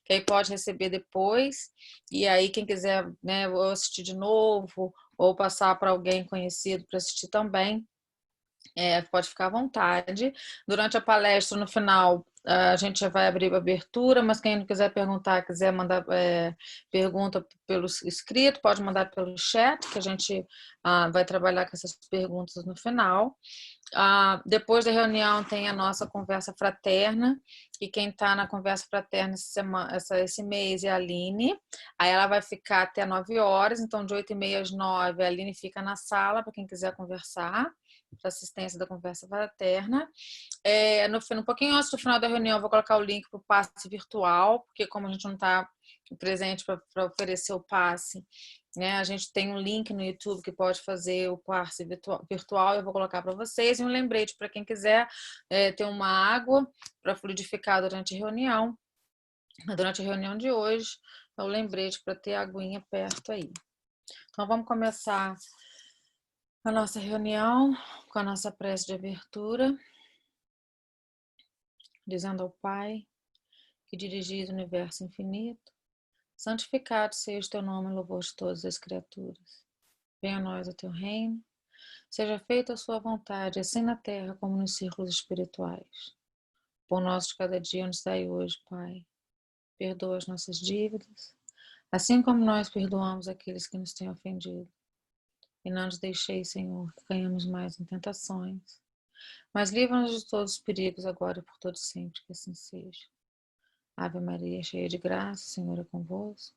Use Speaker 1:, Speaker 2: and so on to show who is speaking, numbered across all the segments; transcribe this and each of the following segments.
Speaker 1: que aí pode receber depois, e aí quem quiser, né, ou assistir de novo, ou passar para alguém conhecido para assistir também, pode ficar à vontade. Durante a palestra, no final, a gente já vai abrir a abertura, mas quem não quiser perguntar, quiser mandar pergunta pelo escrito, pode mandar pelo chat, que a gente vai trabalhar com essas perguntas no final. Depois da reunião tem a nossa conversa fraterna, e quem está na conversa fraterna esse mês é a Aline. Aí ela vai ficar até 9 horas, então de 8h30 às 9 a Aline fica na sala para quem quiser conversar, para assistência da conversa fraterna. Um pouquinho antes do final da reunião, eu vou colocar o link para o passe virtual, porque como a gente não está presente para oferecer o passe, né, a gente tem um link no YouTube que pode fazer o passe virtual, eu vou colocar para vocês, e um lembrete para quem quiser ter uma água para fluidificar durante a reunião. Durante a reunião de hoje, é o lembrete para ter a aguinha perto aí. Então vamos começar a nossa reunião com a nossa prece de abertura, dizendo ao Pai que dirigis o universo infinito, santificado seja o teu nome, louvor de todas as criaturas. Venha a nós o teu reino, seja feita a sua vontade, assim na terra como nos círculos espirituais. O pão nosso de cada dia nos dai hoje, Pai. Perdoa as nossas dívidas, assim como nós perdoamos aqueles que nos têm ofendido. E não nos deixeis, Senhor, que caímos mais em tentações, mas livra-nos de todos os perigos agora e por todo sempre, que assim seja. Ave Maria, cheia de graça, o Senhor é convosco.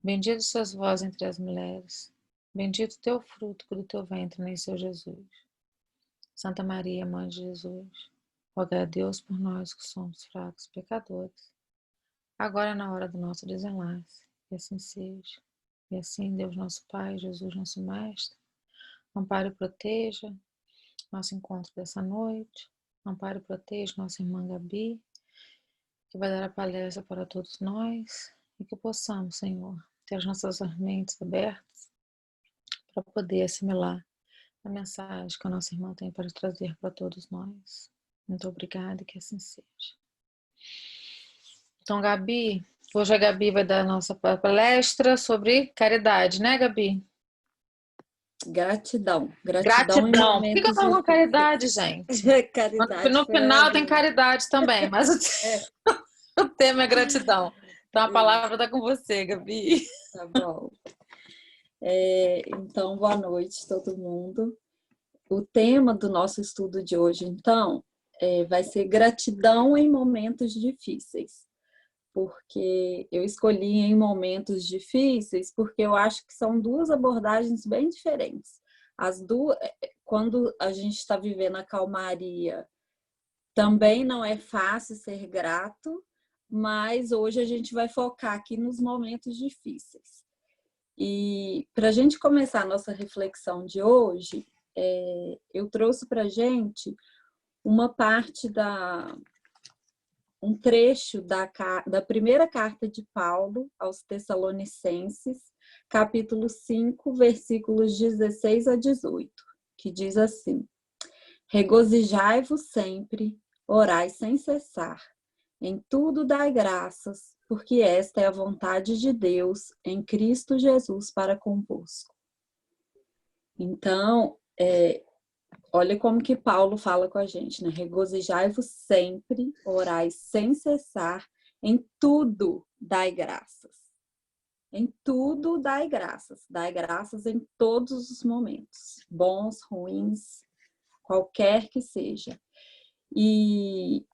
Speaker 1: Bendita sois vós entre as mulheres, bendito o teu fruto do teu ventre, nasceu Jesus. Santa Maria, Mãe de Jesus, rogai a Deus por nós que somos fracos pecadores, agora é na hora do nosso desenlace, e assim seja. E assim, Deus nosso Pai, Jesus nosso Mestre, ampare e proteja nosso encontro dessa noite, ampare e proteja nossa irmã Gabi, que vai dar a palestra para todos nós, e que possamos, Senhor, ter as nossas mentes abertas para poder assimilar a mensagem que a nossa irmã tem para trazer para todos nós. Muito obrigada e que assim seja. Então, Gabi, hoje a Gabi vai dar a nossa palestra sobre caridade, né, Gabi?
Speaker 2: Gratidão.
Speaker 1: Gratidão. Por que eu falo com caridade, gente?
Speaker 2: Caridade.
Speaker 1: No final tem caridade também, mas o tema é gratidão. Então a palavra está com você, Gabi.
Speaker 2: Tá bom. Então, boa noite, todo mundo. O tema do nosso estudo de hoje, então, vai ser gratidão em momentos difíceis. Porque eu escolhi em momentos difíceis, porque eu acho que são duas abordagens bem diferentes. As duas, quando a gente está vivendo a calmaria, também não é fácil ser grato, mas hoje a gente vai focar aqui nos momentos difíceis. E para a gente começar a nossa reflexão de hoje, eu trouxe para a gente um trecho da primeira carta de Paulo aos Tessalonicenses, capítulo 5, versículos 16 a 18, que diz assim: regozijai-vos sempre, orai sem cessar, em tudo dai graças, porque esta é a vontade de Deus em Cristo Jesus para convosco. Então, olha como que Paulo fala com a gente, né? Regozijai-vos sempre, orai sem cessar, em tudo dai graças. Em tudo dai graças em todos os momentos, bons, ruins, qualquer que seja. E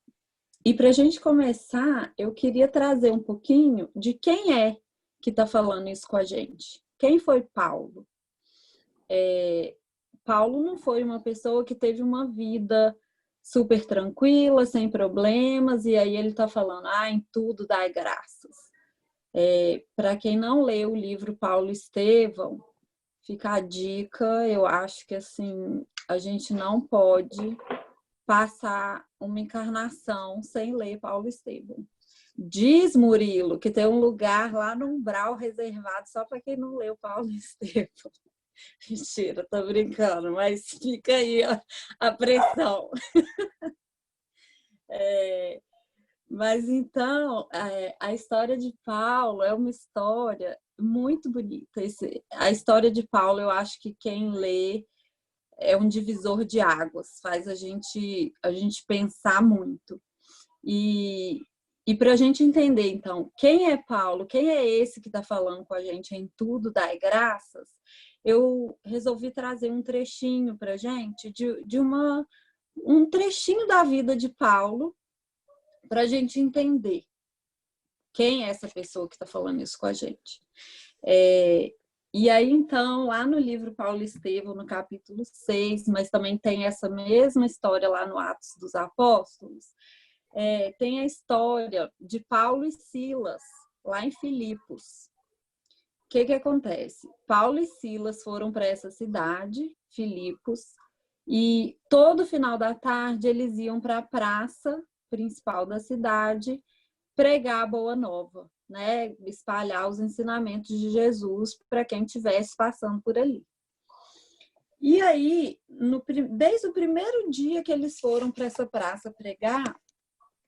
Speaker 2: para a gente começar, eu queria trazer um pouquinho de quem é que está falando isso com a gente. Quem foi Paulo? Paulo não foi uma pessoa que teve uma vida super tranquila, sem problemas, e aí ele está falando, em tudo dai graças. Para quem não leu o livro Paulo Estevão, fica a dica, eu acho que assim, a gente não pode passar uma encarnação sem ler Paulo Estevão. Diz Murilo que tem um lugar lá no umbral reservado só para quem não leu Paulo Estevão. Mentira, tô brincando, mas fica aí a pressão. Mas então, a história de Paulo é uma história muito bonita. A história de Paulo, eu acho que quem lê é um divisor de águas, faz a gente pensar muito. E, e para a gente entender, então, quem é Paulo, quem é esse que está falando com a gente em tudo, dai graças, eu resolvi trazer um trechinho para a gente um trechinho da vida de Paulo para a gente entender quem é essa pessoa que está falando isso com a gente. E aí, então, lá no livro Paulo e Estevão, no capítulo 6, mas também tem essa mesma história lá no Atos dos Apóstolos, tem a história de Paulo e Silas, lá em Filipos. O que acontece? Paulo e Silas foram para essa cidade, Filipos, e todo final da tarde eles iam para a praça principal da cidade pregar a boa nova, né? Espalhar os ensinamentos de Jesus para quem estivesse passando por ali. E aí, desde o primeiro dia que eles foram para essa praça pregar,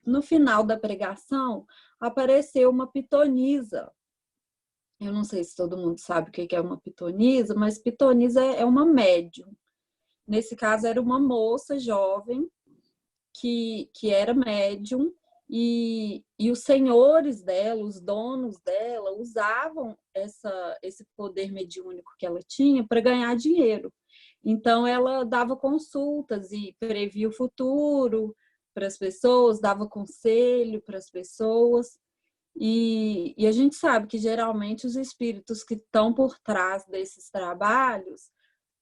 Speaker 2: no final da pregação, apareceu uma pitonisa. Eu não sei se todo mundo sabe o que é uma pitonisa, mas pitonisa é uma médium. Nesse caso, era uma moça jovem que era médium e os senhores dela, os donos dela, usavam esse poder mediúnico que ela tinha para ganhar dinheiro. Então, ela dava consultas e previa o futuro para as pessoas, dava conselho para as pessoas. E a gente sabe que, geralmente, os espíritos que estão por trás desses trabalhos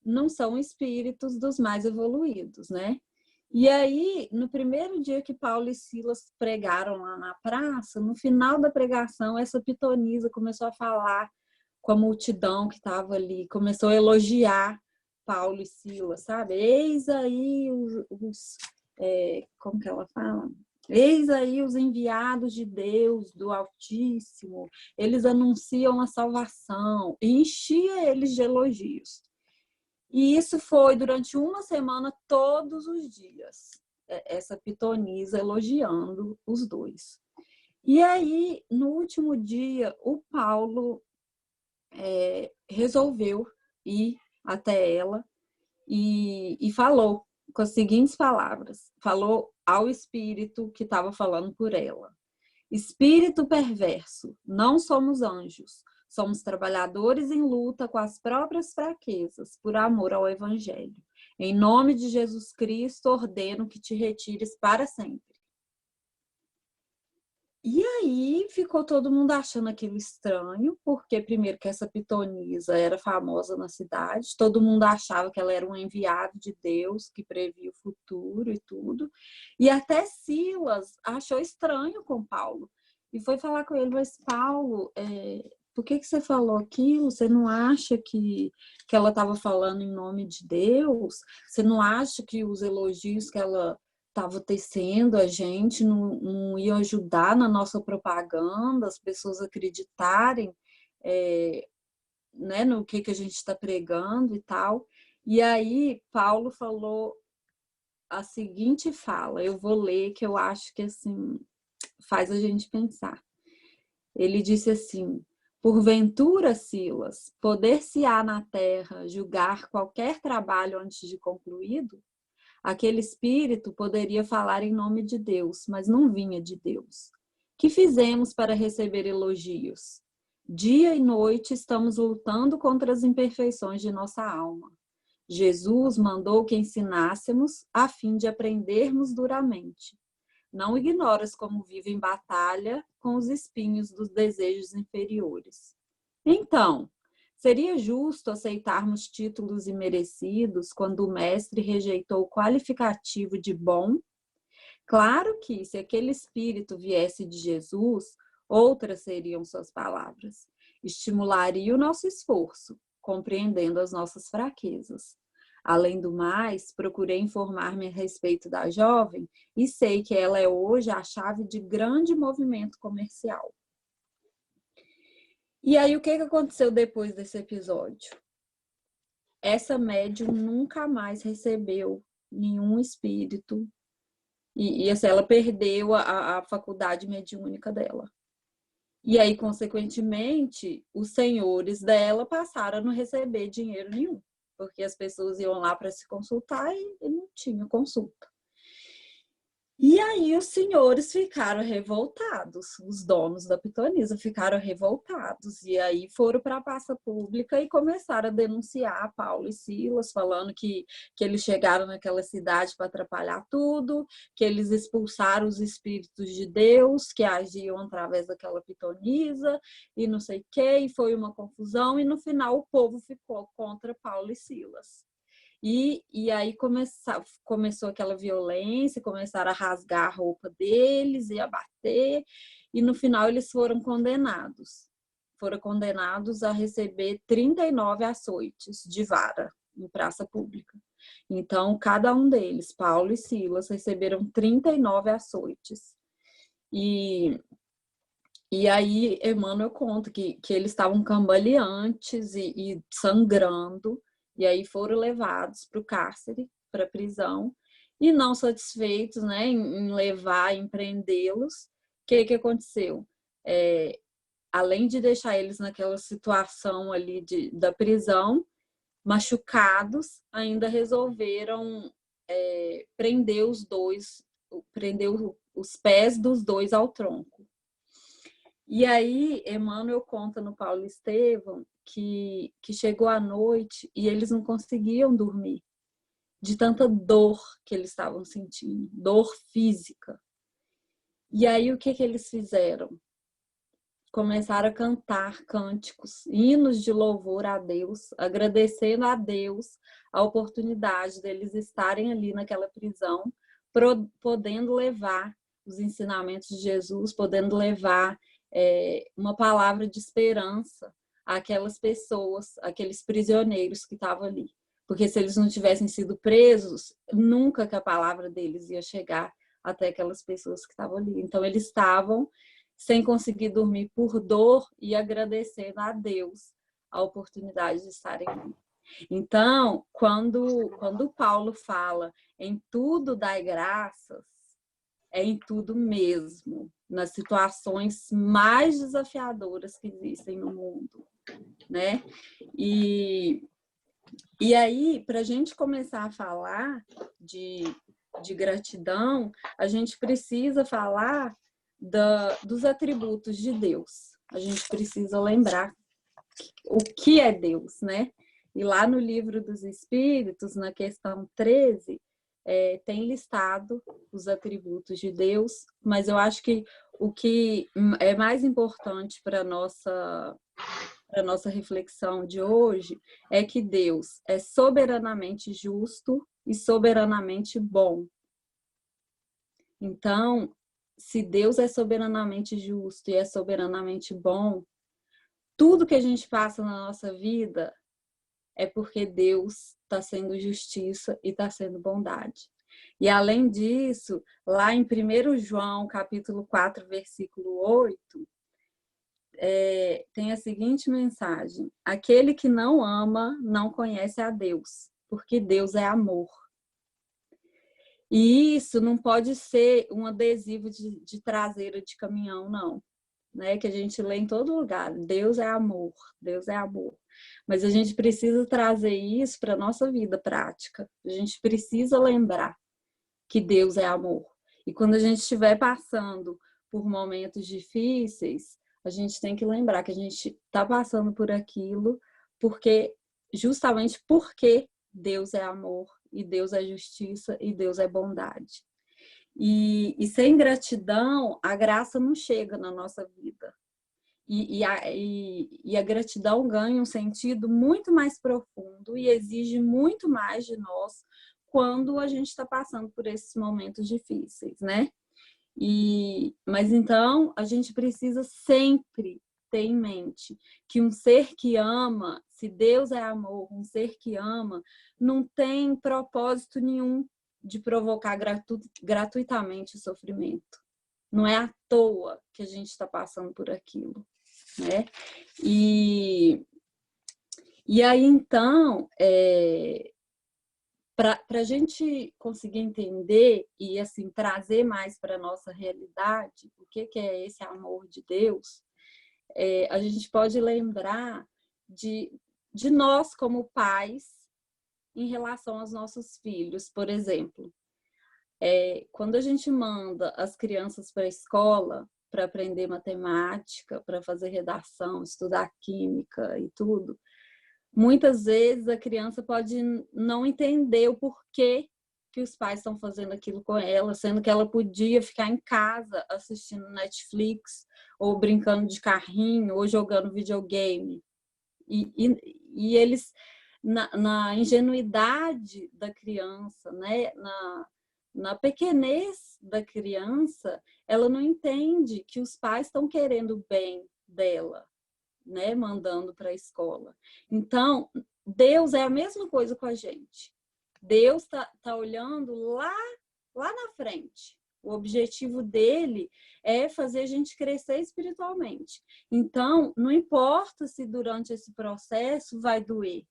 Speaker 2: não são espíritos dos mais evoluídos, né? E aí, no primeiro dia que Paulo e Silas pregaram lá na praça, no final da pregação, essa pitonisa começou a falar com a multidão que estava ali, começou a elogiar Paulo e Silas, sabe? Eis aí como que ela fala? Eis aí os enviados de Deus, do Altíssimo, eles anunciam a salvação, e enchia eles de elogios. E isso foi durante uma semana, todos os dias, essa pitonisa elogiando os dois. E aí, no último dia, o Paulo resolveu ir até ela e falou com as seguintes palavras. Falou ao espírito que estava falando por ela. Espírito perverso, não somos anjos. Somos trabalhadores em luta com as próprias fraquezas, por amor ao Evangelho. Em nome de Jesus Cristo, ordeno que te retires para sempre. E aí ficou todo mundo achando aquilo estranho, porque primeiro que essa pitonisa era famosa na cidade, todo mundo achava que ela era um enviado de Deus, que previa o futuro e tudo. E até Silas achou estranho com Paulo. E foi falar com ele, mas Paulo, por que você falou aquilo? Você não acha que ela estava falando em nome de Deus? Você não acha que os elogios que ela estava tecendo a gente não ia ajudar na nossa propaganda, as pessoas acreditarem né, no que a gente está pregando e tal? E aí Paulo falou a seguinte fala, eu vou ler, que eu acho que assim faz a gente pensar. Ele disse assim: porventura, Silas, poder-se-á na terra julgar qualquer trabalho antes de concluído? Aquele espírito poderia falar em nome de Deus, mas não vinha de Deus. Que fizemos para receber elogios? Dia e noite estamos lutando contra as imperfeições de nossa alma. Jesus mandou que ensinássemos a fim de aprendermos duramente. Não ignoras como vive em batalha com os espinhos dos desejos inferiores. Então, seria justo aceitarmos títulos imerecidos quando o mestre rejeitou o qualificativo de bom? Claro que, se aquele espírito viesse de Jesus, outras seriam suas palavras. Estimularia o nosso esforço, compreendendo as nossas fraquezas. Além do mais, procurei informar-me a respeito da jovem e sei que ela é hoje a chave de grande movimento comercial. E aí, o que aconteceu depois desse episódio? Essa médium nunca mais recebeu nenhum espírito E assim, ela perdeu a faculdade mediúnica dela. E aí, consequentemente, os senhores dela passaram a não receber dinheiro nenhum, porque as pessoas iam lá para se consultar e não tinha consulta. E aí os senhores ficaram revoltados, os donos da pitonisa ficaram revoltados, e aí foram para a praça pública e começaram a denunciar Paulo e Silas, falando que eles chegaram naquela cidade para atrapalhar tudo, que eles expulsaram os espíritos de Deus que agiam através daquela pitonisa, e não sei o quê, e foi uma confusão, e no final o povo ficou contra Paulo e Silas. E aí começou aquela violência, começaram a rasgar a roupa deles e a bater, e no final eles foram condenados. Foram condenados a receber 39 açoites de vara em praça pública. Então, cada um deles, Paulo e Silas, receberam 39 açoites. E aí Emmanuel conta que eles estavam cambaleantes e sangrando, e aí foram levados para o cárcere, para a prisão, e não satisfeitos, né, em levar, em prendê-los, o que aconteceu? Além de deixar eles naquela situação ali da prisão, machucados, ainda resolveram prender os pés dos dois ao tronco. E aí, Emmanuel conta no Paulo Estevam que chegou à noite e eles não conseguiam dormir, de tanta dor que eles estavam sentindo, dor física. E aí, o que eles fizeram? Começaram a cantar cânticos, hinos de louvor a Deus, agradecendo a Deus a oportunidade deles estarem ali naquela prisão, podendo levar os ensinamentos de Jesus, podendo levar uma palavra de esperança àquelas pessoas, aqueles prisioneiros que estavam ali. Porque se eles não tivessem sido presos, nunca que a palavra deles ia chegar até aquelas pessoas que estavam ali. Então, eles estavam sem conseguir dormir por dor e agradecendo a Deus a oportunidade de estarem ali. Então, quando Paulo fala em tudo dai graças, é em tudo mesmo, nas situações mais desafiadoras que existem no mundo, né? E aí, para a gente começar a falar de gratidão, a gente precisa falar dos atributos de Deus. A gente precisa lembrar o que é Deus, né? E lá no Livro dos Espíritos, na questão 13, tem listado os atributos de Deus, mas eu acho que o que é mais importante para a nossa reflexão de hoje é que Deus é soberanamente justo e soberanamente bom. Então, se Deus é soberanamente justo e é soberanamente bom, tudo que a gente passa na nossa vida é porque Deus está sendo justiça e está sendo bondade. E além disso, lá em 1 João, capítulo 4, versículo 8, tem a seguinte mensagem: aquele que não ama não conhece a Deus, porque Deus é amor. E isso não pode ser um adesivo de traseira de caminhão, não. Né? Que a gente lê em todo lugar. Deus é amor, Deus é amor. Mas a gente precisa trazer isso para a nossa vida prática. A gente precisa lembrar que Deus é amor. E quando a gente estiver passando por momentos difíceis, a gente tem que lembrar que a gente está passando por aquilo justamente porque Deus é amor, e Deus é justiça, e Deus é bondade. E sem gratidão, a graça não chega na nossa vida. E a gratidão ganha um sentido muito mais profundo e exige muito mais de nós quando a gente está passando por esses momentos difíceis, né? Mas então, a gente precisa sempre ter em mente que um ser que ama, se Deus é amor, um ser que ama, não tem propósito nenhum de provocar gratuitamente o sofrimento. Não é à toa que a gente está passando por aquilo, né? E aí, então, Para a gente conseguir entender e assim trazer mais para a nossa realidade o que é esse amor de Deus, a gente pode lembrar de nós como pais em relação aos nossos filhos, por exemplo. Quando a gente manda as crianças para a escola para aprender matemática, para fazer redação, estudar química e tudo, muitas vezes a criança pode não entender o porquê que os pais estão fazendo aquilo com ela, sendo que ela podia ficar em casa assistindo Netflix, ou brincando de carrinho, ou jogando videogame. E eles, na ingenuidade da criança, né? Na pequenez da criança, ela não entende que os pais estão querendo o bem dela, né? Mandando para a escola. Então, Deus é a mesma coisa com a gente. Deus tá olhando lá na frente. O objetivo dele é fazer a gente crescer espiritualmente. Então, não importa se durante esse processo vai doer.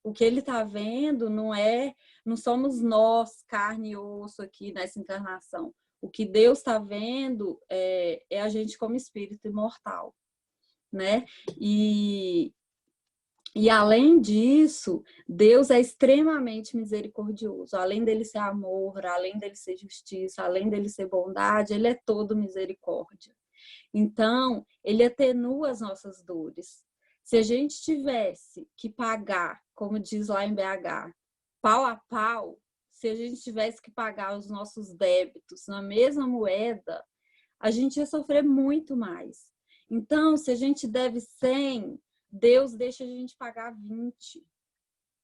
Speaker 2: O que ele está vendo não somos nós, carne e osso aqui nessa encarnação. O que Deus está vendo é a gente como espírito imortal, né? E além disso, Deus é extremamente misericordioso. Além dele ser amor, além dele ser justiça, além dele ser bondade, ele é todo misericórdia. Então, ele atenua as nossas dores. Se a gente tivesse que pagar, como diz lá em BH, pau a pau, se a gente tivesse que pagar os nossos débitos na mesma moeda, a gente ia sofrer muito mais. Então, se a gente deve 100, Deus deixa a gente pagar 20,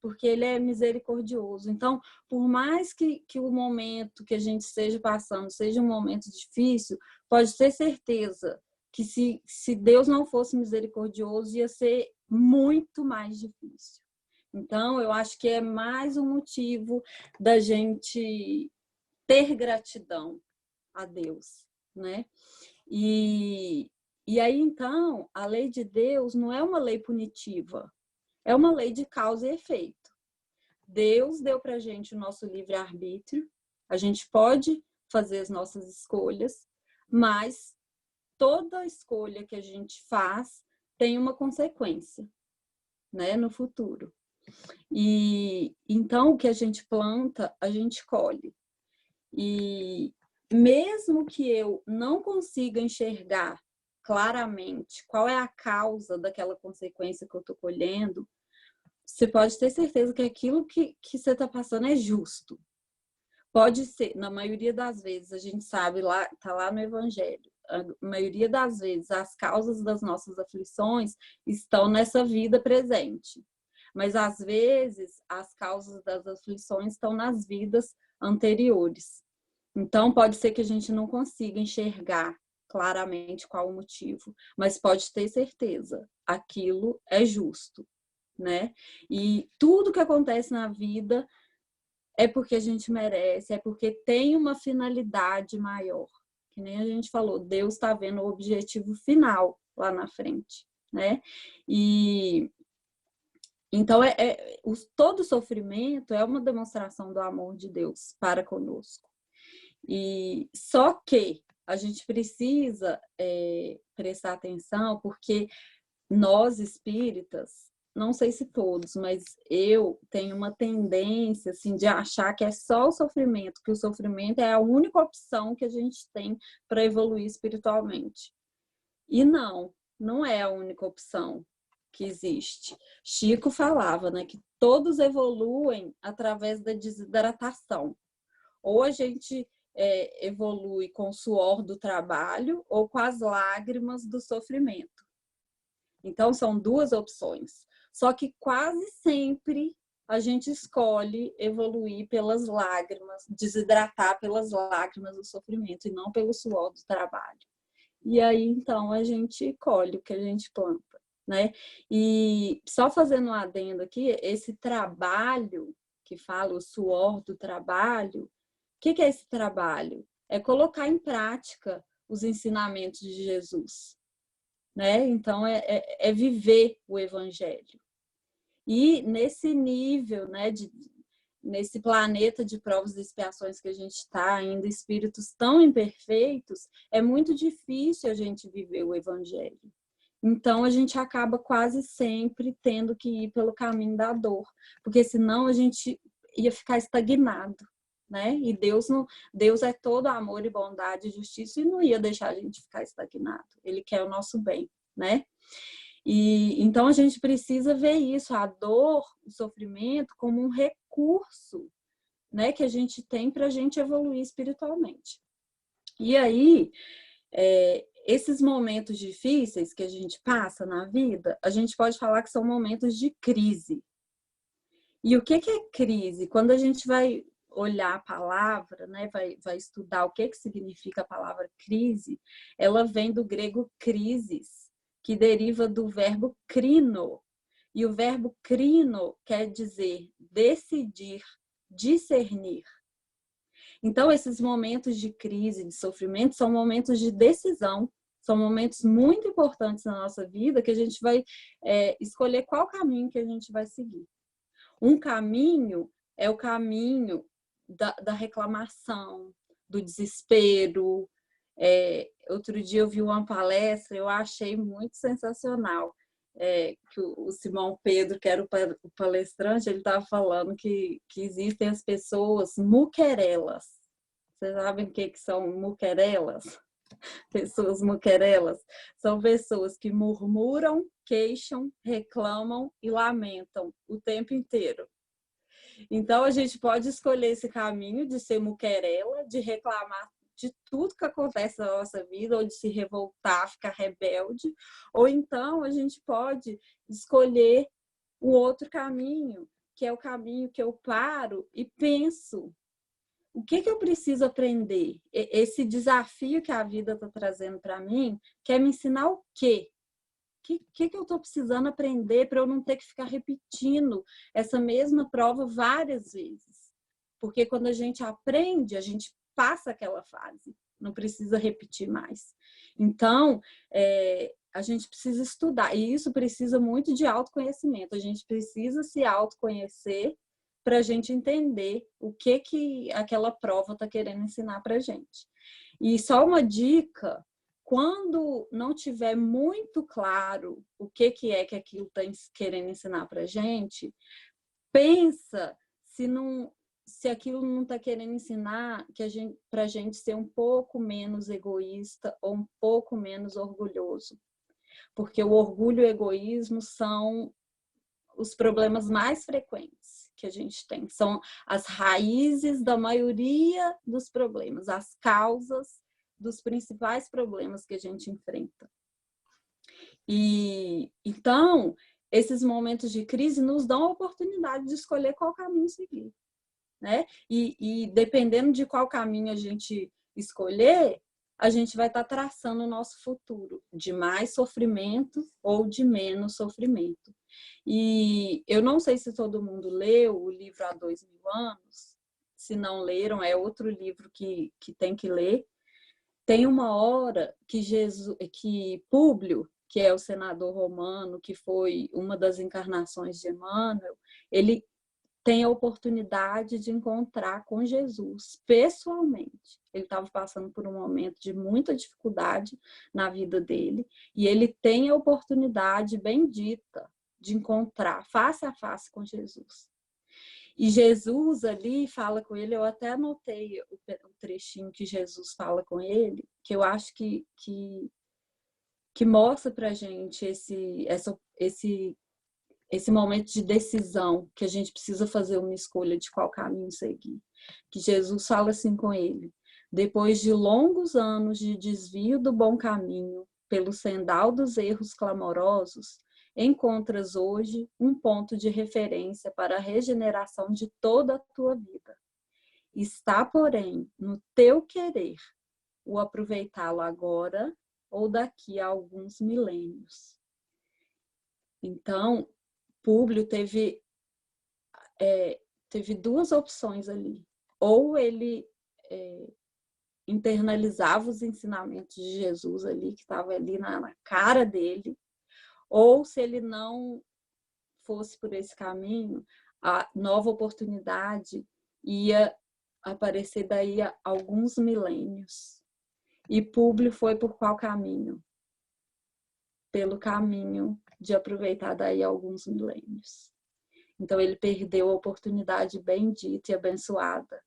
Speaker 2: porque ele é misericordioso. Então, por mais que o momento que a gente esteja passando seja um momento difícil, pode ter certeza que se Deus não fosse misericordioso, ia ser muito mais difícil. Então, eu acho que é mais um motivo da gente ter gratidão a Deus, né? E aí, então, a lei de Deus não é uma lei punitiva, é uma lei de causa e efeito. Deus deu para a gente o nosso livre-arbítrio, a gente pode fazer as nossas escolhas, mas toda escolha que a gente faz tem uma consequência, né, no futuro. E então, o que a gente planta, a gente colhe. E mesmo que eu não consiga enxergar claramente qual é a causa daquela consequência que eu estou colhendo, você pode ter certeza que aquilo que você está passando é justo. Pode ser, na maioria das vezes, a gente sabe, está lá no Evangelho, a maioria das vezes as causas das nossas aflições estão nessa vida presente. Mas às vezes as causas das aflições estão nas vidas anteriores. Então, pode ser que a gente não consiga enxergar claramente qual o motivo, mas pode ter certeza, aquilo é justo, né? E tudo que acontece na vida é porque a gente merece, é porque tem uma finalidade maior. Que nem a gente falou, Deus está vendo o objetivo final lá na frente, né? E então, todo sofrimento é uma demonstração do amor de Deus para conosco. E só que a gente precisa prestar atenção, porque nós espíritas, não sei se todos, mas eu tenho uma tendência assim, de achar que é só o sofrimento, que o sofrimento é a única opção que a gente tem para evoluir espiritualmente. E não é a única opção que existe. Chico falava, né, que todos evoluem através da desidratação. Ou a gente evolui com o suor do trabalho ou com as lágrimas do sofrimento. Então, são duas opções. Só que quase sempre a gente escolhe evoluir pelas lágrimas, desidratar pelas lágrimas do sofrimento e não pelo suor do trabalho. E aí, então, a gente colhe o que a gente planta, né? E só fazendo um adendo aqui, esse trabalho que fala o suor do trabalho, o que é esse trabalho? É colocar em prática os ensinamentos de Jesus, né? Então, é viver o evangelho. E nesse nível, né, nesse planeta de provas e expiações que a gente está, ainda espíritos tão imperfeitos, é muito difícil a gente viver o evangelho. Então, a gente acaba quase sempre tendo que ir pelo caminho da dor, porque senão a gente ia ficar estagnado, né? E Deus é todo amor e bondade e justiça e não ia deixar a gente ficar estagnado. Ele quer o nosso bem, né? E então a gente precisa ver isso, a dor, o sofrimento, como um recurso, né, que a gente tem para a gente evoluir espiritualmente. E aí, esses momentos difíceis que a gente passa na vida, a gente pode falar que são momentos de crise. E o que é crise? Quando a gente vai olhar a palavra, né, vai estudar o que significa a palavra crise, ela vem do grego crisis, que deriva do verbo crino. E o verbo crino quer dizer decidir, discernir. Então, esses momentos de crise, de sofrimento, são momentos de decisão, são momentos muito importantes na nossa vida que a gente vai escolher qual caminho que a gente vai seguir. Um caminho é o caminho da reclamação, do desespero. Outro dia eu vi uma palestra, eu achei muito sensacional, que o Simão Pedro, que era o palestrante, ele estava falando que existem as pessoas muquerelas. Vocês sabem o que são muquerelas? Pessoas muquerelas são pessoas que murmuram, queixam, reclamam e lamentam o tempo inteiro. Então, a gente pode escolher esse caminho de ser muquerela, de reclamar de tudo que acontece na nossa vida, ou de se revoltar, ficar rebelde, ou então a gente pode escolher o outro caminho, que é o caminho que eu paro e penso. O que eu preciso aprender? Esse desafio que a vida está trazendo para mim quer me ensinar o quê? O que eu estou precisando aprender para eu não ter que ficar repetindo essa mesma prova várias vezes? Porque quando a gente aprende, a gente passa aquela fase, não precisa repetir mais. Então, a gente precisa estudar, e isso precisa muito de autoconhecimento. A gente precisa se autoconhecer para a gente entender o que aquela prova está querendo ensinar para a gente. E só uma dica: quando não tiver muito claro o que é que aquilo está querendo ensinar para a gente, pensa se aquilo não está querendo ensinar para a gente ser um pouco menos egoísta ou um pouco menos orgulhoso. Porque o orgulho e o egoísmo são os problemas mais frequentes que a gente tem. São as raízes da maioria dos problemas, as causas dos principais problemas que a gente enfrenta. E então, esses momentos de crise nos dão a oportunidade de escolher qual caminho seguir, né? E dependendo de qual caminho a gente escolher, a gente vai estar traçando o nosso futuro de mais sofrimento ou de menos sofrimento. E eu não sei se todo mundo leu o livro Há 2000 anos. Se não leram, é outro livro que tem que ler. Tem uma hora que Públio, que é o senador romano, que foi uma das encarnações de Emmanuel, ele tem a oportunidade de encontrar com Jesus pessoalmente. Ele estava passando por um momento de muita dificuldade na vida dele e ele tem a oportunidade bendita de encontrar face a face com Jesus. E Jesus ali fala com ele, eu até anotei o trechinho que Jesus fala com ele, que eu acho que mostra pra gente esse momento de decisão, que a gente precisa fazer uma escolha de qual caminho seguir. Que Jesus fala assim com ele: depois de longos anos de desvio do bom caminho, pelo sendal dos erros clamorosos, encontras hoje um ponto de referência para a regeneração de toda a tua vida. Está, porém, no teu querer o aproveitá-lo agora ou daqui a alguns milênios. Então, Públio teve duas opções ali. Ou ele internalizava os ensinamentos de Jesus ali, que estava ali na cara dele, ou se ele não fosse por esse caminho, a nova oportunidade ia aparecer daí a alguns milênios. E Públio foi por qual caminho? Pelo caminho de aproveitar daí alguns milênios. Então ele perdeu a oportunidade bendita e abençoada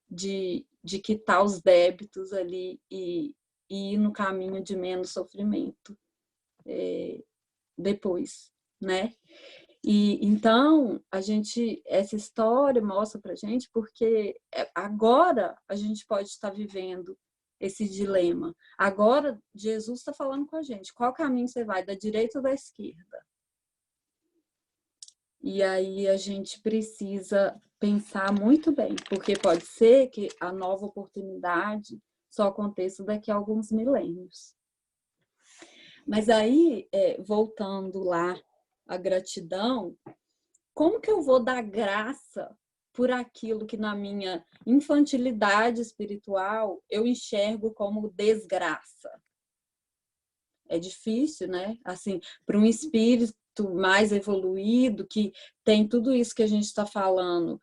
Speaker 2: de quitar os débitos ali e ir no caminho de menos sofrimento depois, né? E então essa história mostra pra gente porque agora a gente pode estar vivendo esse dilema. Agora Jesus está falando com a gente. Qual caminho você vai, da direita ou da esquerda? E aí a gente precisa pensar muito bem, porque pode ser que a nova oportunidade só aconteça daqui a alguns milênios. Mas aí, voltando lá à gratidão, como que eu vou dar graça por aquilo que na minha infantilidade espiritual eu enxergo como desgraça? É difícil, né? Assim, para um espírito mais evoluído, que tem tudo isso que a gente está falando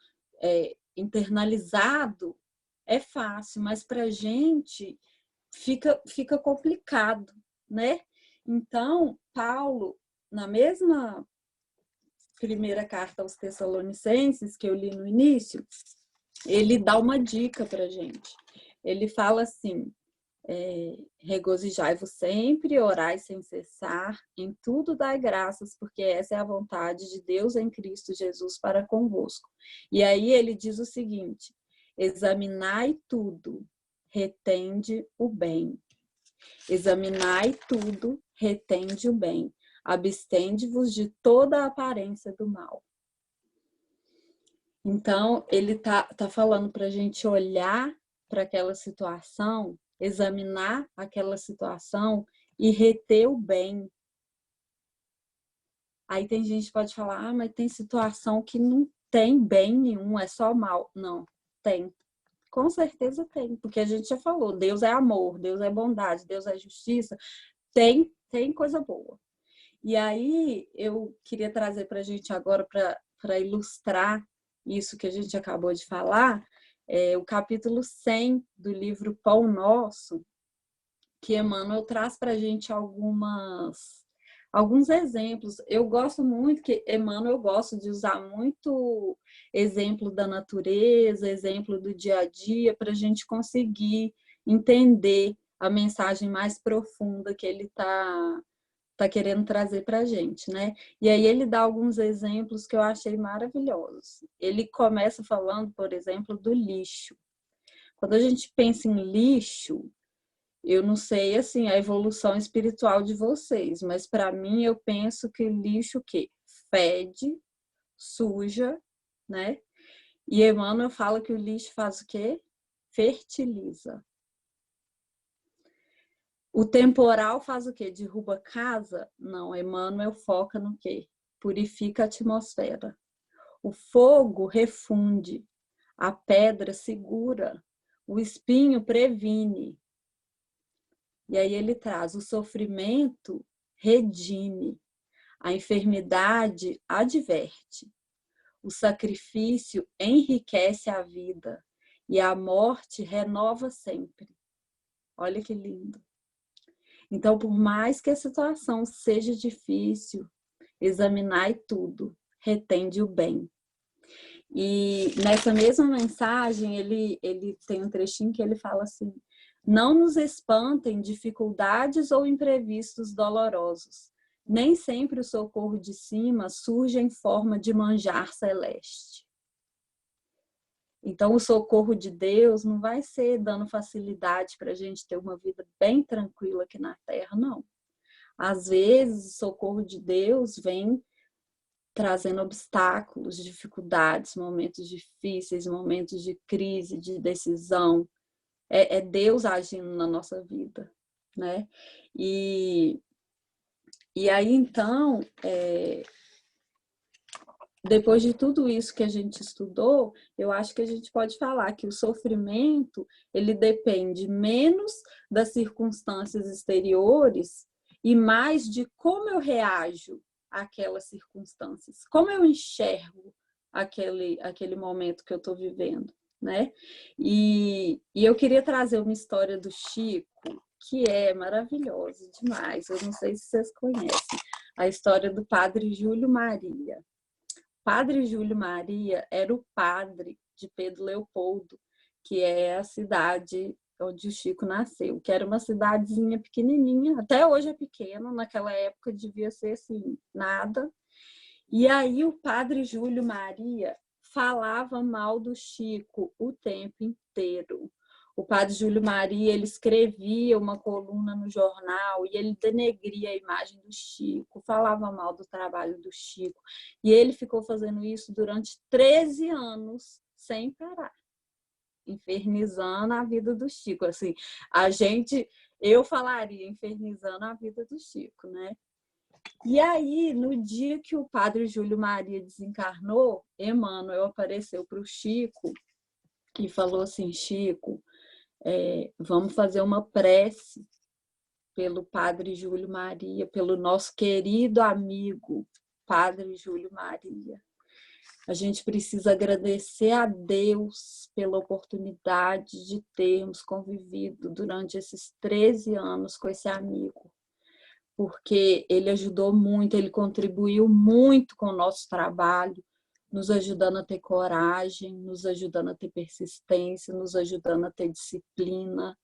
Speaker 2: internalizado, é fácil, mas para a gente fica complicado, né? Então, Paulo, na mesma primeira carta aos Tessalonicenses, que eu li no início, ele dá uma dica para a gente. Ele fala assim: regozijai-vos sempre, orai sem cessar, em tudo dai graças, porque essa é a vontade de Deus em Cristo Jesus para convosco. E aí ele diz o seguinte: examinai tudo, retende o bem. Examinai tudo, retende o bem. Abstende-vos de toda a aparência do mal. Então, ele tá falando para a gente olhar para aquela situação, examinar aquela situação e reter o bem. Aí tem gente que pode falar, mas tem situação que não tem bem nenhum, é só mal. Não, tem. Com certeza tem, porque a gente já falou, Deus é amor, Deus é bondade, Deus é justiça, tem coisa boa. E aí eu queria trazer para a gente agora, para ilustrar isso que a gente acabou de falar, o capítulo 100 do livro Pão Nosso, que Emmanuel traz para a gente alguns exemplos. Eu gosto muito que Emmanuel gosta de usar muito exemplo da natureza, exemplo do dia a dia, para a gente conseguir entender a mensagem mais profunda que ele está querendo trazer para a gente, né? E aí ele dá alguns exemplos que eu achei maravilhosos. Ele começa falando, por exemplo, do lixo. Quando a gente pensa em lixo, eu não sei assim a evolução espiritual de vocês, mas para mim eu penso que lixo o quê? Fede, suja, né? E Emmanuel fala que o lixo faz o quê? Fertiliza. O temporal faz o quê? Derruba casa? Não, Emmanuel foca no quê? Purifica a atmosfera. O fogo refunde, a pedra segura, o espinho previne. E aí ele traz: o sofrimento redime, a enfermidade adverte, o sacrifício enriquece a vida e a morte renova sempre. Olha que lindo. Então, por mais que a situação seja difícil, examinai tudo, retende o bem. E nessa mesma mensagem, ele tem um trechinho que ele fala assim: não nos espantem dificuldades ou imprevistos dolorosos. Nem sempre o socorro de cima surge em forma de manjar celeste. Então, o socorro de Deus não vai ser dando facilidade para a gente ter uma vida bem tranquila aqui na Terra, não. Às vezes, o socorro de Deus vem trazendo obstáculos, dificuldades, momentos difíceis, momentos de crise, de decisão. É Deus agindo na nossa vida, né? E aí, então, depois de tudo isso que a gente estudou, eu acho que a gente pode falar que o sofrimento, ele depende menos das circunstâncias exteriores e mais de como eu reajo àquelas circunstâncias, como eu enxergo aquele momento que eu estou vivendo, né? E eu queria trazer uma história do Chico, que é maravilhosa demais. Eu não sei se vocês conhecem. A história do padre Júlio Maria. Padre Júlio Maria era o padre de Pedro Leopoldo, que é a cidade onde o Chico nasceu, que era uma cidadezinha pequenininha, até hoje é pequena, naquela época devia ser assim, nada. E aí o padre Júlio Maria falava mal do Chico o tempo inteiro. O padre Júlio Maria, ele escrevia uma coluna no jornal e ele denegria a imagem do Chico, falava mal do trabalho do Chico. E ele ficou fazendo isso durante 13 anos, sem parar, infernizando a vida do Chico. Assim, eu falaria infernizando a vida do Chico, né? E aí, no dia que o padre Júlio Maria desencarnou, Emmanuel apareceu para o Chico e falou assim: Chico, vamos fazer uma prece pelo padre Júlio Maria, pelo nosso querido amigo padre Júlio Maria. A gente precisa agradecer a Deus pela oportunidade de termos convivido durante esses 13 anos com esse amigo, porque ele ajudou muito, ele contribuiu muito com o nosso trabalho, nos ajudando a ter coragem, nos ajudando a ter persistência, nos ajudando a ter disciplina.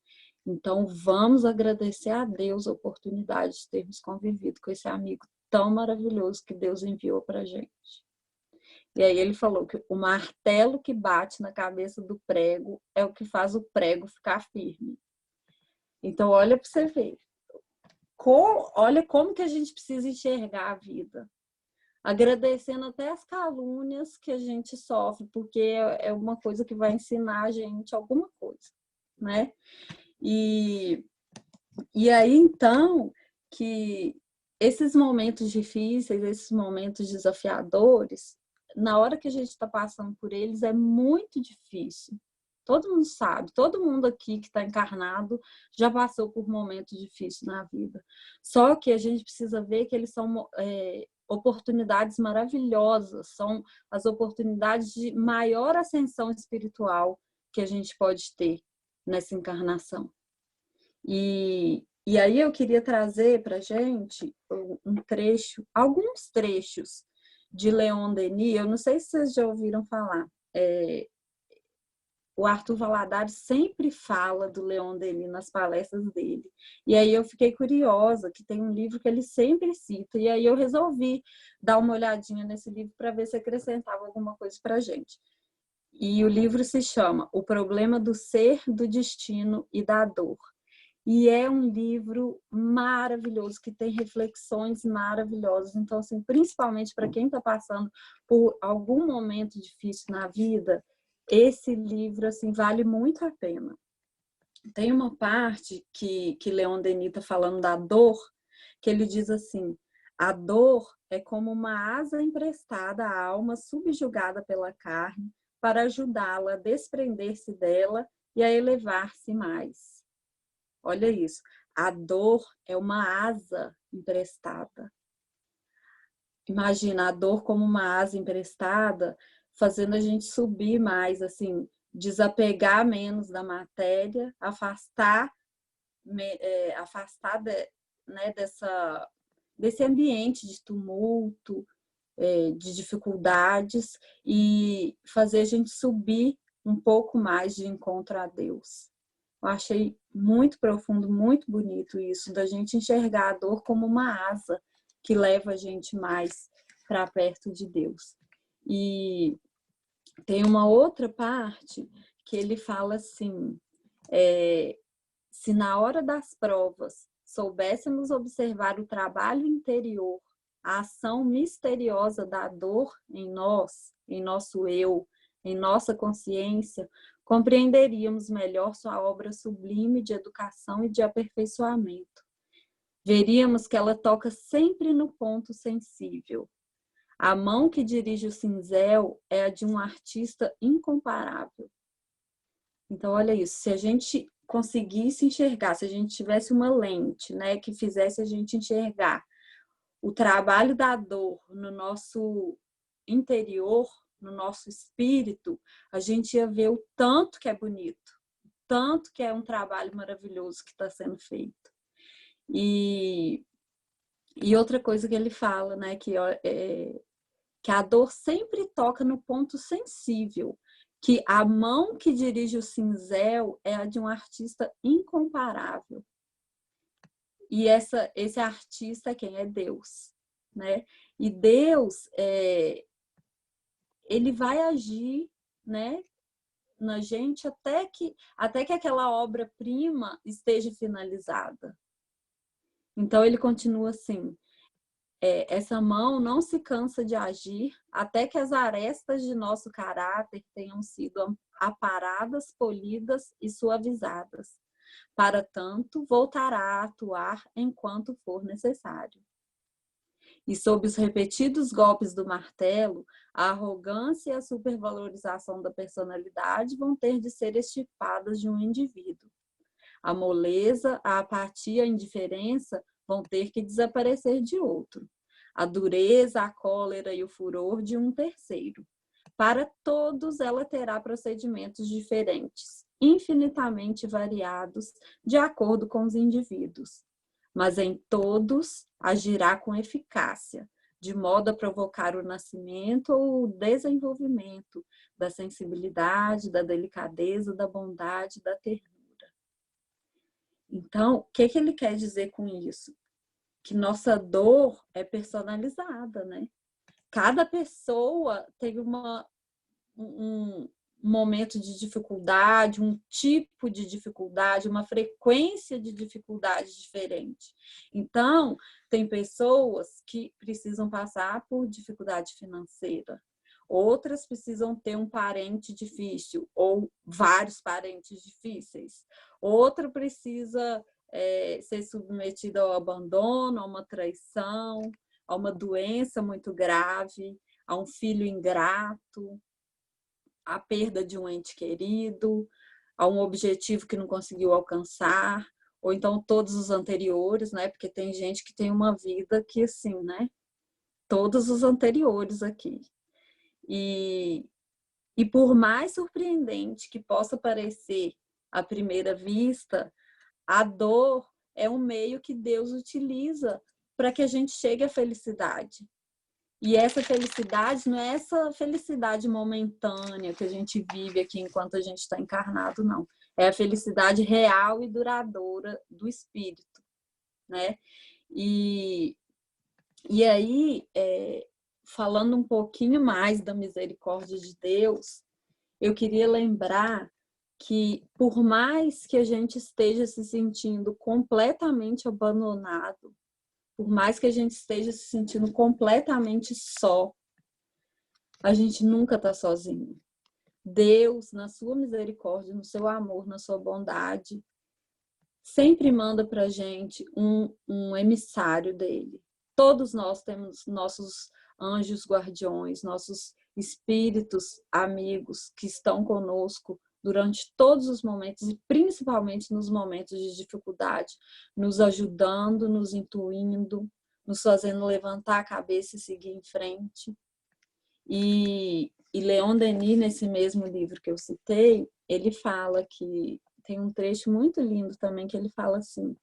Speaker 2: Então, vamos agradecer a Deus a oportunidade de termos convivido com esse amigo tão maravilhoso que Deus enviou para a gente. E aí ele falou que o martelo que bate na cabeça do prego é o que faz o prego ficar firme. Então, olha para você ver. Olha como que a gente precisa enxergar a vida. Agradecendo até as calúnias que a gente sofre, porque é uma coisa que vai ensinar a gente alguma coisa, né? E aí, então, que esses momentos difíceis, esses momentos desafiadores, na hora que a gente está passando por eles, é muito difícil. Todo mundo sabe, todo mundo aqui que está encarnado já passou por momentos difíceis na vida. Só que a gente precisa ver que eles são oportunidades maravilhosas, são as oportunidades de maior ascensão espiritual que a gente pode ter nessa encarnação. E aí eu queria trazer para a gente alguns trechos de Leon Denis. Eu não sei se vocês já ouviram falar. O Arthur Valadares sempre fala do Leon Denis nas palestras dele. E aí eu fiquei curiosa, que tem um livro que ele sempre cita, e aí eu resolvi dar uma olhadinha nesse livro para ver se acrescentava alguma coisa para a gente. E o livro se chama O Problema do Ser, do Destino e da Dor. E é um livro maravilhoso, que tem reflexões maravilhosas. Então, assim, principalmente para quem está passando por algum momento difícil na vida, esse livro assim, vale muito a pena. Tem uma parte que Leon Denis está falando da dor, que ele diz assim: a dor é como uma asa emprestada à alma subjugada pela carne para ajudá-la a desprender-se dela e a elevar-se mais. Olha isso, a dor é uma asa emprestada. Imagina a dor como uma asa emprestada, fazendo a gente subir mais, assim, desapegar menos da matéria, afastar né, desse ambiente de tumulto, de dificuldades, e fazer a gente subir um pouco mais de encontro a Deus. Eu achei muito profundo, muito bonito isso, da gente enxergar a dor como uma asa que leva a gente mais para perto de Deus. E tem uma outra parte que ele fala assim: se na hora das provas soubéssemos observar o trabalho interior, a ação misteriosa da dor em nós, em nosso eu, em nossa consciência, compreenderíamos melhor sua obra sublime de educação e de aperfeiçoamento. Veríamos que ela toca sempre no ponto sensível. A mão que dirige o cinzel é a de um artista incomparável. Então, olha isso, se a gente conseguisse enxergar, se a gente tivesse uma lente, né, que fizesse a gente enxergar o trabalho da dor no nosso interior, no nosso espírito, a gente ia ver o tanto que é bonito, tanto que é um trabalho maravilhoso que está sendo feito. E outra coisa que ele fala, né, que a dor sempre toca no ponto sensível, que a mão que dirige o cinzel é a de um artista incomparável. E esse artista é quem? É Deus, né? E Deus, ele vai agir, né, na gente até que aquela obra-prima esteja finalizada. Então ele continua assim: essa mão não se cansa de agir até que as arestas de nosso caráter tenham sido aparadas, polidas e suavizadas. Para tanto, voltará a atuar enquanto for necessário. E sob os repetidos golpes do martelo, a arrogância e a supervalorização da personalidade vão ter de ser extirpadas de um indivíduo. A moleza, a apatia, a indiferença vão ter que desaparecer de outro. A dureza, a cólera e o furor de um terceiro. Para todos, ela terá procedimentos diferentes, infinitamente variados, de acordo com os indivíduos. Mas em todos agirá com eficácia, de modo a provocar o nascimento ou o desenvolvimento da sensibilidade, da delicadeza, da bondade, da ternura. Então, o que ele quer dizer com isso? Que nossa dor é personalizada, né? Cada pessoa tem um momento de dificuldade, um tipo de dificuldade, uma frequência de dificuldade diferente. Então, tem pessoas que precisam passar por dificuldade financeira, outras precisam ter um parente difícil ou vários parentes difíceis, outro precisa ser submetido ao abandono, a uma traição, a uma doença muito grave, a um filho ingrato, a perda de um ente querido, a um objetivo que não conseguiu alcançar, ou então todos os anteriores, né? Porque tem gente que tem uma vida que, assim, né? Todos os anteriores aqui. E por mais surpreendente que possa parecer à primeira vista, a dor é um meio que Deus utiliza para que a gente chegue à felicidade. E essa felicidade não é essa felicidade momentânea que a gente vive aqui enquanto a gente está encarnado, não. É a felicidade real e duradoura do espírito, né? E aí, falando um pouquinho mais da misericórdia de Deus, eu queria lembrar que, por mais que a gente esteja se sentindo completamente abandonado, por mais que a gente esteja se sentindo completamente só, a gente nunca está sozinho. Deus, na sua misericórdia, no seu amor, na sua bondade, sempre manda para a gente um emissário dele. Todos nós temos nossos anjos guardiões, nossos espíritos amigos que estão conosco durante todos os momentos e principalmente nos momentos de dificuldade, nos ajudando, nos intuindo, nos fazendo levantar a cabeça e seguir em frente. E Leon Denis, nesse mesmo livro que eu citei, ele fala que tem um trecho muito lindo também que ele fala assim: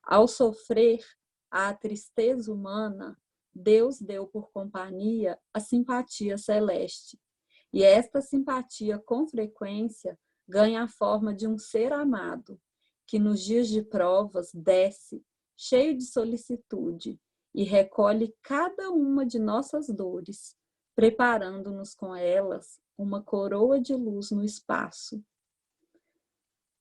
Speaker 2: ao sofrer a tristeza humana, Deus deu por companhia a simpatia celeste. E esta simpatia, com frequência, ganha a forma de um ser amado, que nos dias de provas desce, cheio de solicitude, e recolhe cada uma de nossas dores, preparando-nos com elas uma coroa de luz no espaço.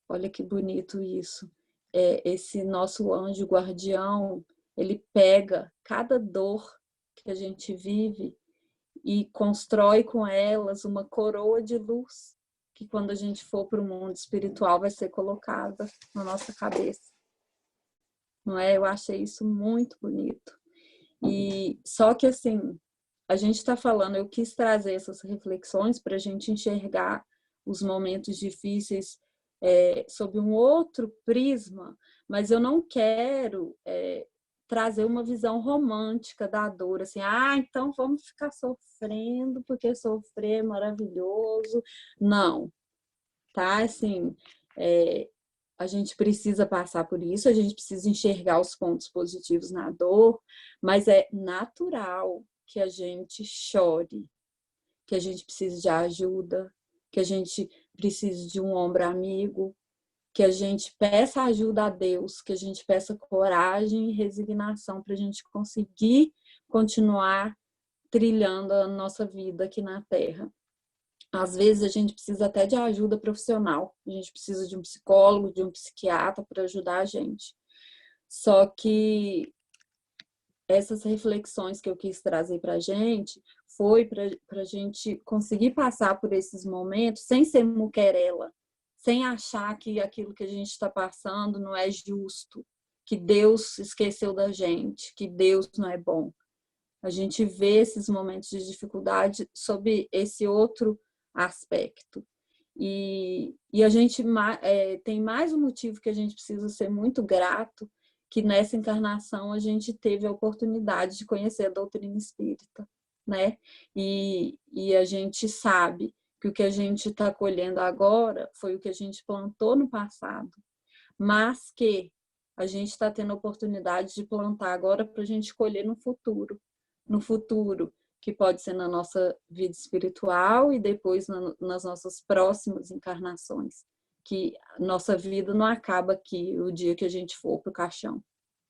Speaker 2: Olha que bonito isso. Esse nosso anjo guardião, ele pega cada dor que a gente vive e constrói com elas uma coroa de luz, que quando a gente for para o mundo espiritual vai ser colocada na nossa cabeça. Não é? Eu achei isso muito bonito. E só que assim, a gente está falando, eu quis trazer essas reflexões para a gente enxergar os momentos difíceis sob um outro prisma, mas eu não quero trazer uma visão romântica da dor, assim, então vamos ficar sofrendo porque sofrer é maravilhoso. Não, tá? Assim, a gente precisa passar por isso, a gente precisa enxergar os pontos positivos na dor, mas é natural que a gente chore, que a gente precise de ajuda, que a gente precise de um ombro amigo, que a gente peça ajuda a Deus, que a gente peça coragem e resignação para a gente conseguir continuar trilhando a nossa vida aqui na Terra. Às vezes a gente precisa até de ajuda profissional, a gente precisa de um psicólogo, de um psiquiatra para ajudar a gente. Só que essas reflexões que eu quis trazer para a gente foi para a gente conseguir passar por esses momentos sem ser muquerela, sem achar que aquilo que a gente está passando não é justo, que Deus esqueceu da gente, que Deus não é bom. A gente vê esses momentos de dificuldade sob esse outro aspecto. E a gente tem mais um motivo que a gente precisa ser muito grato, que nessa encarnação a gente teve a oportunidade de conhecer a doutrina espírita, né? E a gente sabe que o que a gente está colhendo agora foi o que a gente plantou no passado, mas que a gente está tendo a oportunidade de plantar agora para a gente colher no futuro, que pode ser na nossa vida espiritual e depois nas nossas próximas encarnações, que nossa vida não acaba aqui o dia que a gente for para o caixão,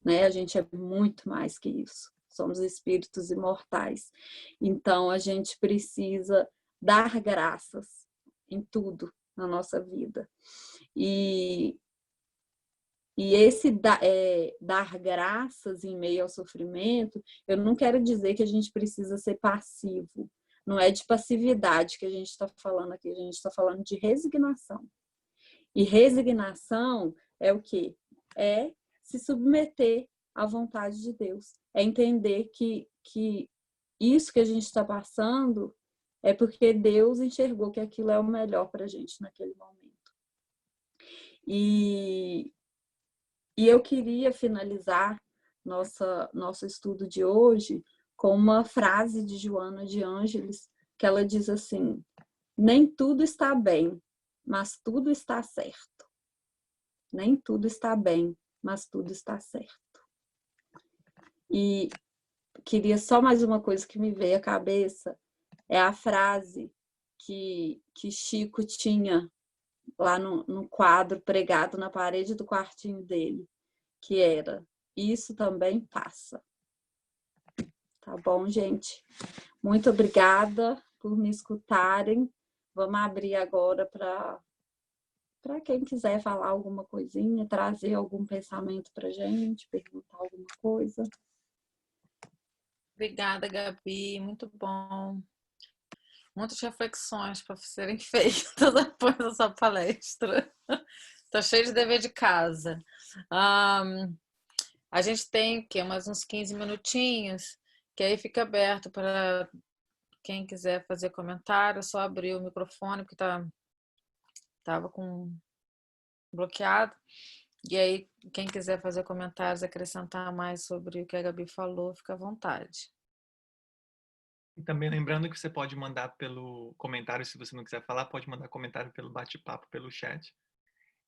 Speaker 2: né? A gente é muito mais que isso, somos espíritos imortais, então a gente precisa dar graças em tudo na nossa vida. E esse dar graças em meio ao sofrimento, eu não quero dizer que a gente precisa ser passivo. Não é de passividade que a gente está falando aqui, a gente está falando de resignação. E resignação é o quê? É se submeter à vontade de Deus. É entender que isso que a gente está passando é porque Deus enxergou que aquilo é o melhor para a gente naquele momento. E eu queria finalizar nosso estudo de hoje com uma frase de Joana de Ângeles, que ela diz assim: nem tudo está bem, mas tudo está certo. Nem tudo está bem, mas tudo está certo. E queria só mais uma coisa que me veio à cabeça, é a frase que Chico tinha lá no quadro pregado na parede do quartinho dele, que era: isso também passa. Tá bom, gente? Muito obrigada por me escutarem. Vamos abrir agora para quem quiser falar alguma coisinha, trazer algum pensamento para a gente, perguntar alguma coisa.
Speaker 1: Obrigada, Gabi. Muito bom. Muitas reflexões para serem feitas depois da sua palestra. Tá cheio de dever de casa. A gente tem o quê? Mais uns 15 minutinhos, que aí fica aberto para quem quiser fazer comentário. É só abrir o microfone, porque estava com bloqueado. E aí, quem quiser fazer comentários, acrescentar mais sobre o que a Gabi falou, fica à vontade.
Speaker 3: E também lembrando que você pode mandar pelo comentário, se você não quiser falar, pode mandar comentário pelo bate-papo, pelo chat.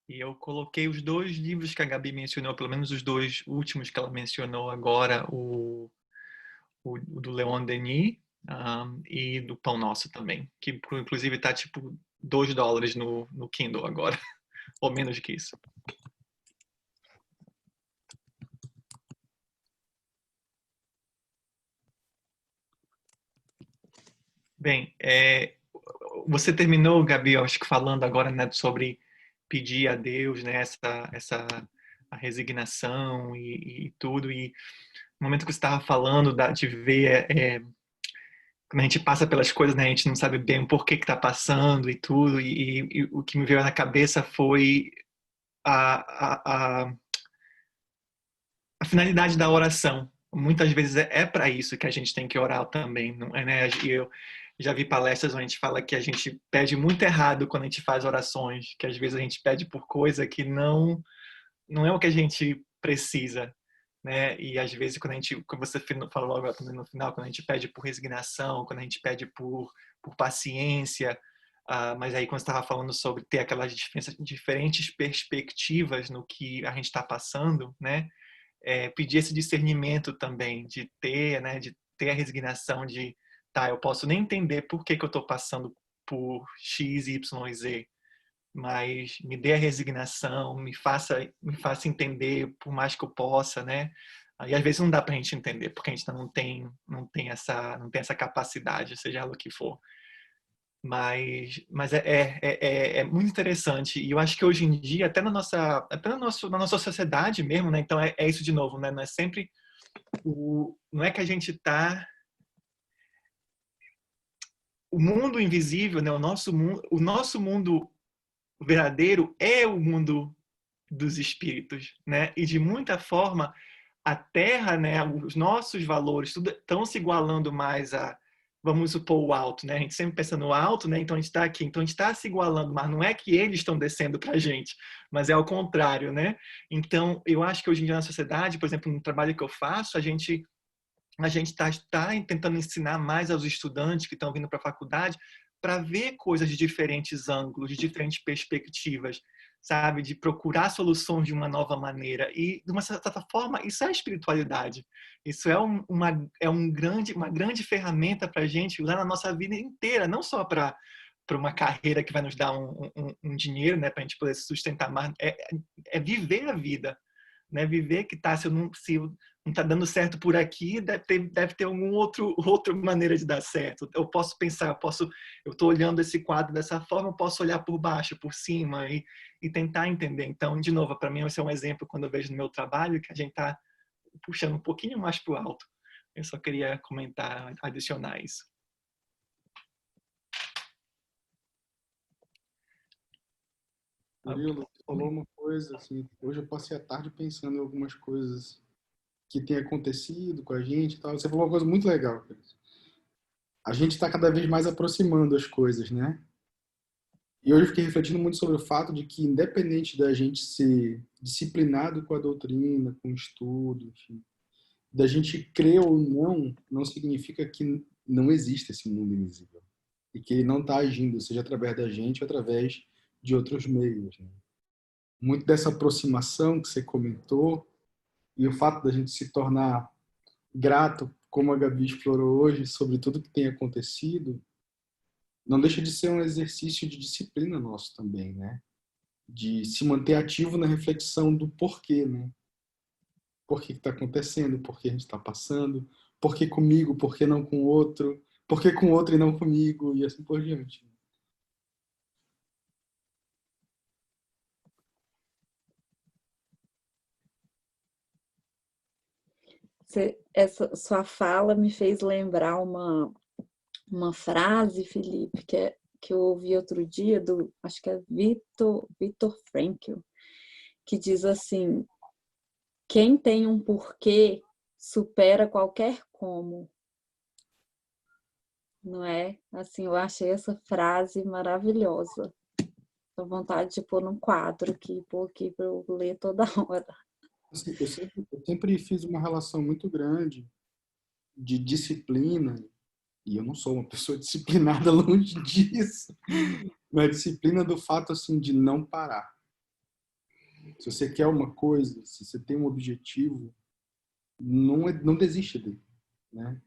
Speaker 3: E eu coloquei os 2 livros que a Gabi mencionou, pelo menos os 2 últimos que ela mencionou agora, o do Leon Denis e do Pão Nosso também, que inclusive está tipo $2 no Kindle agora, ou menos que isso. Bem, você terminou, Gabi, acho que falando agora, né, sobre pedir a Deus, né, a resignação e tudo. E no momento que você estava falando de ver, quando a gente passa pelas coisas, né, a gente não sabe bem o porquê que está passando e tudo. E o que me veio na cabeça foi a finalidade da oração. Muitas vezes é para isso que a gente tem que orar também, não é, né? Eu já vi palestras onde a gente fala que a gente pede muito errado quando a gente faz orações, que às vezes a gente pede por coisa que não é o que a gente precisa, né? E às vezes como você falou agora também no final, quando a gente pede por resignação, quando a gente pede por paciência, mas aí quando você estava falando sobre ter aquelas diferentes perspectivas no que a gente está passando, né? Pedir esse discernimento também, né? De ter a resignação de, tá, eu posso nem entender por que eu estou passando por X, Y, Z, mas me dê a resignação, me faça entender por mais que eu possa, né? E às vezes não dá para a gente entender, porque a gente não tem essa capacidade, seja lá o que for. Mas é muito interessante. E eu acho que hoje em dia, até na nossa sociedade mesmo, né? Então é isso de novo, né? Não é sempre não é que a gente está o mundo invisível, né? O nosso mundo verdadeiro é o mundo dos espíritos, né? E de muita forma a Terra, né? Os nossos valores tudo estão se igualando mais a, vamos supor, o alto, né? A gente sempre pensa no alto, né? Então a gente está aqui, então a gente está se igualando, mas não é que eles estão descendo para a gente, mas é ao contrário, né? Então eu acho que hoje em dia na sociedade, por exemplo, no trabalho que eu faço, a gente está tentando ensinar mais aos estudantes que estão vindo para a faculdade para ver coisas de diferentes ângulos, de diferentes perspectivas, sabe? De procurar soluções de uma nova maneira. E, de uma certa forma, isso é espiritualidade. Isso é uma grande ferramenta para a gente usar na nossa vida inteira, não só para uma carreira que vai nos dar um dinheiro, né, para a gente poder se sustentar, mas é viver a vida, né? Viver que tá, se não está dando certo por aqui, deve ter alguma outra maneira de dar certo. Eu posso pensar, eu estou olhando esse quadro dessa forma, eu posso olhar por baixo, por cima e tentar entender. Então, de novo, para mim esse é um exemplo quando eu vejo no meu trabalho que a gente está puxando um pouquinho mais para o alto. Eu só queria comentar, adicionar isso.
Speaker 4: Murilo, você falou uma coisa, assim, hoje eu passei a tarde pensando em algumas coisas que têm acontecido com a gente e tal. Você falou uma coisa muito legal, cara. A gente está cada vez mais aproximando as coisas, né? E hoje eu fiquei refletindo muito sobre o fato de que, independente da gente ser disciplinado com a doutrina, com o estudo, enfim, da gente crer ou não, não significa que não existe esse mundo invisível. E que ele não está agindo, seja através da gente ou através de outros meios, né? Muito dessa aproximação que você comentou e o fato da gente se tornar grato, como a Gabi explorou hoje, sobre tudo que tem acontecido, não deixa de ser um exercício de disciplina nosso também, né? De se manter ativo na reflexão do porquê, né? Por que está acontecendo? Por que a gente está passando? Por que comigo? Por que não com o outro? Por que com o outro e não comigo? E assim por diante.
Speaker 2: Essa sua fala me fez lembrar uma frase, Felipe, que eu ouvi outro dia, acho que é Viktor Frankl, que diz assim: quem tem um porquê supera qualquer como. Não é? Assim, eu achei essa frase maravilhosa. Tô vontade de pôr num quadro aqui, pôr aqui para eu ler toda hora.
Speaker 4: Assim, eu sempre fiz uma relação muito grande de disciplina, e eu não sou uma pessoa disciplinada longe disso, mas disciplina do fato assim de não parar. Se você quer uma coisa, se você tem um objetivo, não desiste dele, né?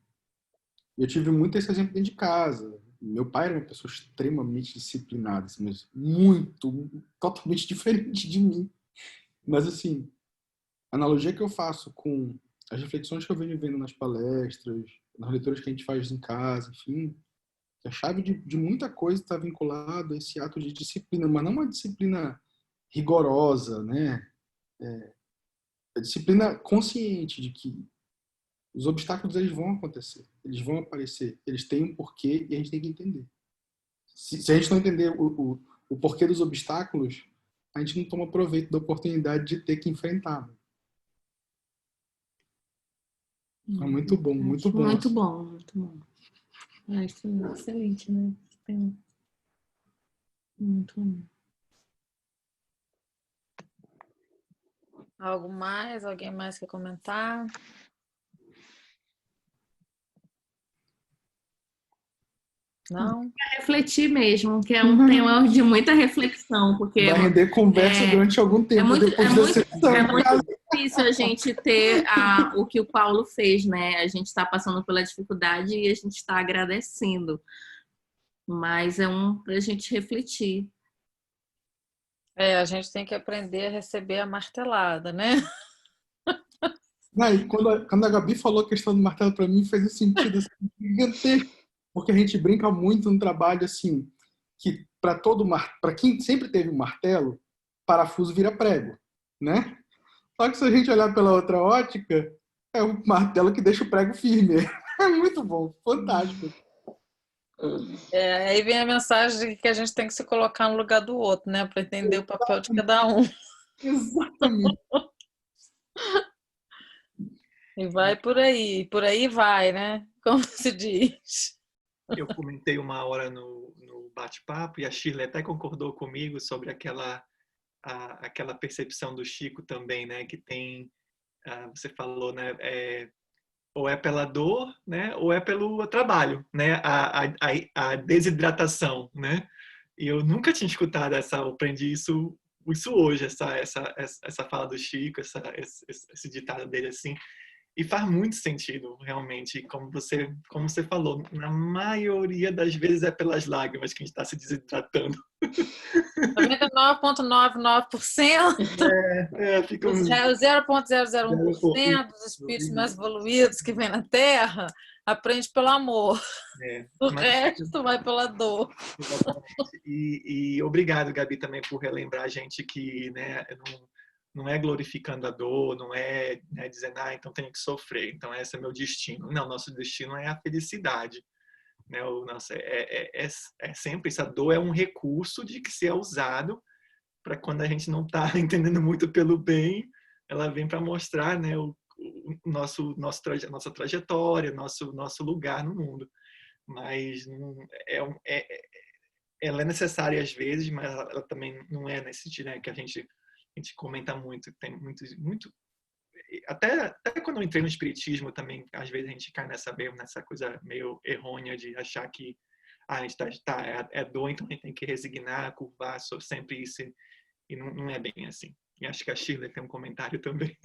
Speaker 4: Eu tive muito esse exemplo dentro de casa. Meu pai era uma pessoa extremamente disciplinada, assim, mas muito, totalmente diferente de mim. Mas assim, a analogia que eu faço com as reflexões que eu venho vendo nas palestras, nas leituras que a gente faz em casa, enfim, a chave de muita coisa está vinculada a esse ato de disciplina, mas não uma disciplina rigorosa, né? A disciplina consciente de que os obstáculos eles vão acontecer, eles vão aparecer, eles têm um porquê e a gente tem que entender. Se a gente não entender o porquê dos obstáculos, a gente não toma proveito da oportunidade de ter que enfrentar. É muito bom, muito bom.
Speaker 1: Muito bom, muito bom. Acho excelente, né? Muito bom. Algo mais? Alguém mais quer comentar? Não?
Speaker 5: Refletir mesmo, que é um tema de muita reflexão, porque
Speaker 4: Vai render conversa durante algum tempo depois da sessão.
Speaker 5: é muito difícil a gente ter o que o Paulo fez, né? A gente está passando pela dificuldade e a gente está agradecendo. Mas é para a gente refletir.
Speaker 1: A gente tem que aprender a receber a martelada, né?
Speaker 4: Não, e quando a Gabi falou a questão do martelo, para mim fez um sentido assim, gigantesco, porque a gente brinca muito no trabalho assim, que para quem sempre teve um martelo, parafuso vira prego, né? Só que se a gente olhar pela outra ótica, é o martelo que deixa o prego firme. É muito bom, fantástico.
Speaker 1: Aí vem a mensagem de que a gente tem que se colocar no lugar do outro, né? Para entender o papel de cada um.
Speaker 4: Exatamente.
Speaker 1: E vai por aí vai, né? Como se diz.
Speaker 3: Eu comentei uma hora no bate-papo e a Shirley até concordou comigo sobre aquela percepção do Chico também, né? Que tem, você falou, né? Ou é pela dor, né? Ou é pelo trabalho, né? A desidratação, né? E eu nunca tinha escutado eu aprendi isso hoje, essa fala do Chico, esse ditado dele assim. E faz muito sentido, realmente, como você falou, na maioria das vezes é pelas lágrimas que a gente está se desidratando.
Speaker 1: 99,99%,
Speaker 3: Fica
Speaker 1: os 0,001% dos espíritos mais evoluídos que vem na Terra aprende pelo amor. O resto vai pela dor.
Speaker 3: Exatamente. E obrigado, Gabi, também por relembrar a gente que, né, não é glorificando a dor, não é, né, dizendo, então tenho que sofrer, então esse é meu destino. Não, nosso destino é a felicidade. Né? É sempre isso. A dor é um recurso de que se é usado para quando a gente não está entendendo muito pelo bem, ela vem para mostrar, né, nossa trajetória, nosso lugar no mundo. Mas ela é necessária às vezes, mas ela também não é nesse sentido, né, que a gente comenta muito, tem muito até quando eu entrei no espiritismo também, às vezes a gente cai nessa coisa meio errônea de achar que a gente é dor, então a gente tem que resignar, curvar, sempre isso, e não é bem assim. E acho que a Shirley tem um comentário também.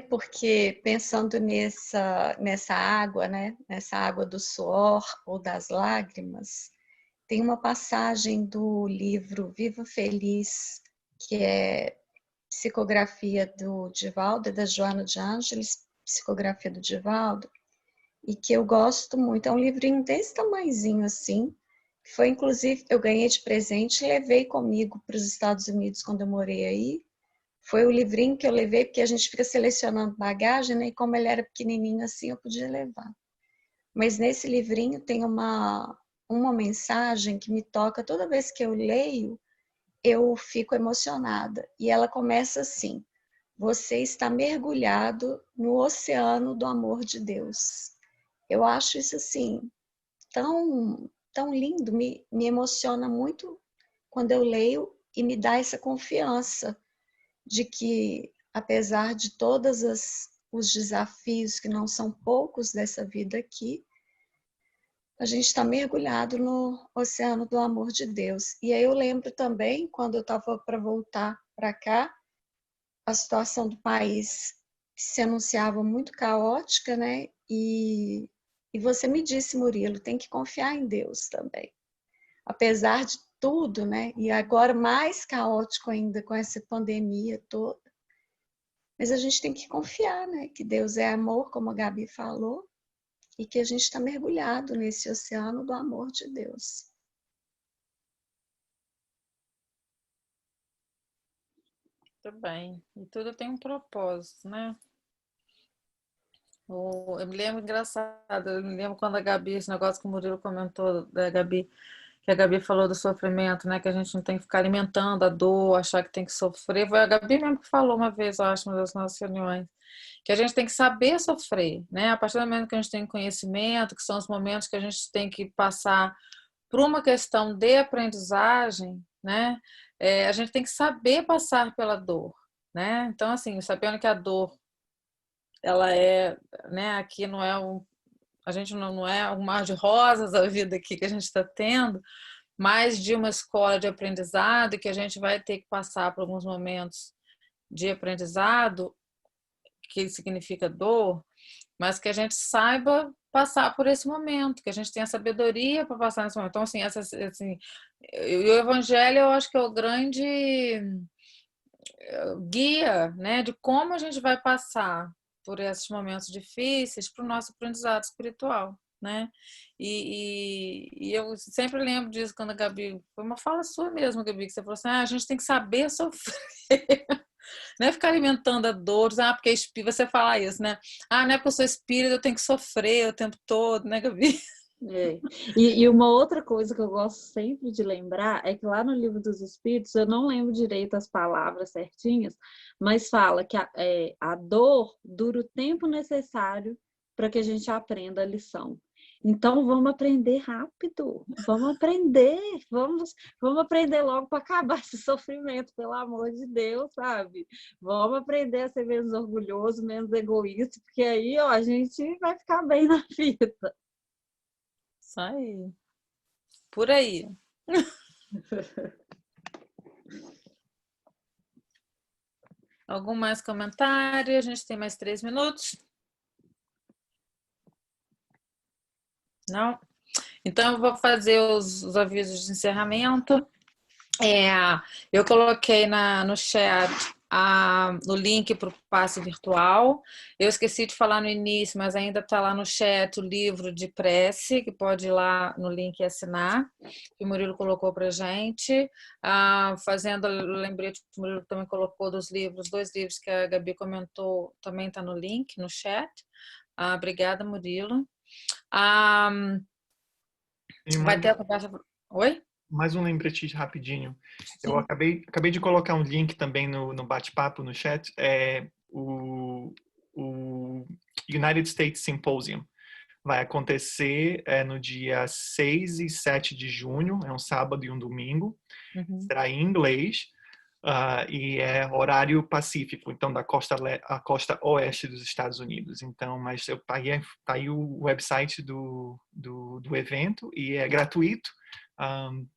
Speaker 2: Porque pensando nessa água, né? Nessa água do suor ou das lágrimas, tem uma passagem do livro Viva Feliz, que é psicografia do Divaldo, da Joana de Ângeles, psicografia do Divaldo, e que eu gosto muito. É um livrinho desse tamanhozinho assim, que foi inclusive, eu ganhei de presente e levei comigo para os Estados Unidos quando eu morei aí. Foi o livrinho que eu levei, porque a gente fica selecionando bagagem, né? E como ele era pequenininho assim, eu podia levar. Mas nesse livrinho tem uma mensagem que me toca toda vez que eu leio, eu fico emocionada. E ela começa assim: você está mergulhado no oceano do amor de Deus. Eu acho isso assim tão lindo, me emociona muito quando eu leio e me dá essa confiança de que, apesar de todos os desafios, que não são poucos dessa vida aqui, a gente está mergulhado no oceano do amor de Deus. E aí eu lembro também, quando eu estava para voltar para cá, a situação do país se anunciava muito caótica, né? E você me disse, Murilo, tem que confiar em Deus também. Apesar de tudo, né? E agora mais caótico ainda com essa pandemia toda. Mas a gente tem que confiar, né? Que Deus é amor, como a Gabi falou, e que a gente está mergulhado nesse oceano do amor de Deus.
Speaker 1: Muito bem. E tudo tem um propósito, né? Eu me lembro, engraçado, eu me lembro quando a Gabi, esse negócio que o Murilo comentou da Gabi, que a Gabi falou do sofrimento, né? Que a gente não tem que ficar alimentando a dor, achar que tem que sofrer. Foi a Gabi mesmo que falou uma vez, eu acho, uma das nossas reuniões, que a gente tem que saber sofrer, né? A partir do momento que a gente tem conhecimento, que são os momentos que a gente tem que passar por uma questão de aprendizagem, né? A gente tem que saber passar pela dor, né? Então, assim, sabendo que a dor, ela é, né? Aqui não é a gente não é um mar de rosas a vida aqui que a gente está tendo, mas de uma escola de aprendizado que a gente vai ter que passar por alguns momentos de aprendizado, que significa dor, mas que a gente saiba passar por esse momento, que a gente tenha sabedoria para passar nesse momento. Então, assim, o Evangelho eu acho que é o grande guia, né, de como a gente vai passar por esses momentos difíceis para o nosso aprendizado espiritual, né? E eu sempre lembro disso quando a Gabi, foi uma fala sua mesmo, Gabi, que você falou assim, a gente tem que saber sofrer. Não é ficar alimentando a dor, porque você fala isso, né? Não é porque eu sou espírita, eu tenho que sofrer o tempo todo, né, Gabi?
Speaker 2: E uma outra coisa que eu gosto sempre de lembrar é que lá no Livro dos Espíritos, eu não lembro direito as palavras certinhas, mas fala que a dor dura o tempo necessário para que a gente aprenda a lição. Então, vamos aprender rápido, vamos aprender logo para acabar esse sofrimento, pelo amor de Deus, sabe? Vamos aprender a ser menos orgulhoso, menos egoísta, porque aí, ó, a gente vai ficar bem na vida.
Speaker 1: Isso aí. Por aí. Algum mais comentário? A gente tem mais 3 minutos. Não? Então, eu vou fazer os avisos de encerramento. Eu coloquei no chat o link para o passe virtual. Eu esqueci de falar no início, mas ainda está lá no chat o livro de prece, que pode ir lá no link e assinar, que o Murilo colocou para a gente. Fazendo lembrete, o Murilo também colocou dos livros, 2 livros que a Gabi comentou, também está no link, no chat. Obrigada, Murilo. Vai ter a conversa... Oi?
Speaker 3: Mais um lembrete rapidinho. Sim. Eu acabei de colocar um link também no bate-papo, no chat. O United States Symposium vai acontecer no dia 6 e 7 de junho, é um sábado e um domingo. Será em inglês e é horário pacífico, então da a costa oeste dos Estados Unidos. Então, mas tá aí o website do evento e é gratuito.